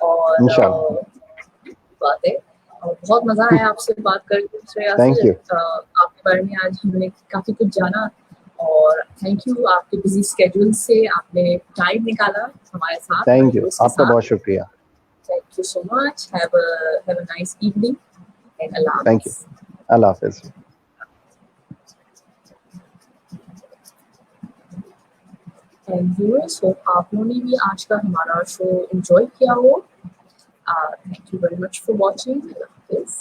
और बात है, और बहुत मज़ा आया आपसे बात करके श्रेया से। आपके बारे में आज हमने काफ़ी कुछ जाना और थैंक यू, आपके बिजी स्केड्यूल से आपने टाइम निकाला हमारे साथ। थैंक यू, आपका बहुत शुक्रिया। Thank you so much. Have a nice evening and Allah Hafiz. Thank you. Allah Hafiz. And viewers, hope आप लोगों ने भी आज का हमारा शो एंजॉय किया हो। Thank you very much for watching. Allah Hafiz.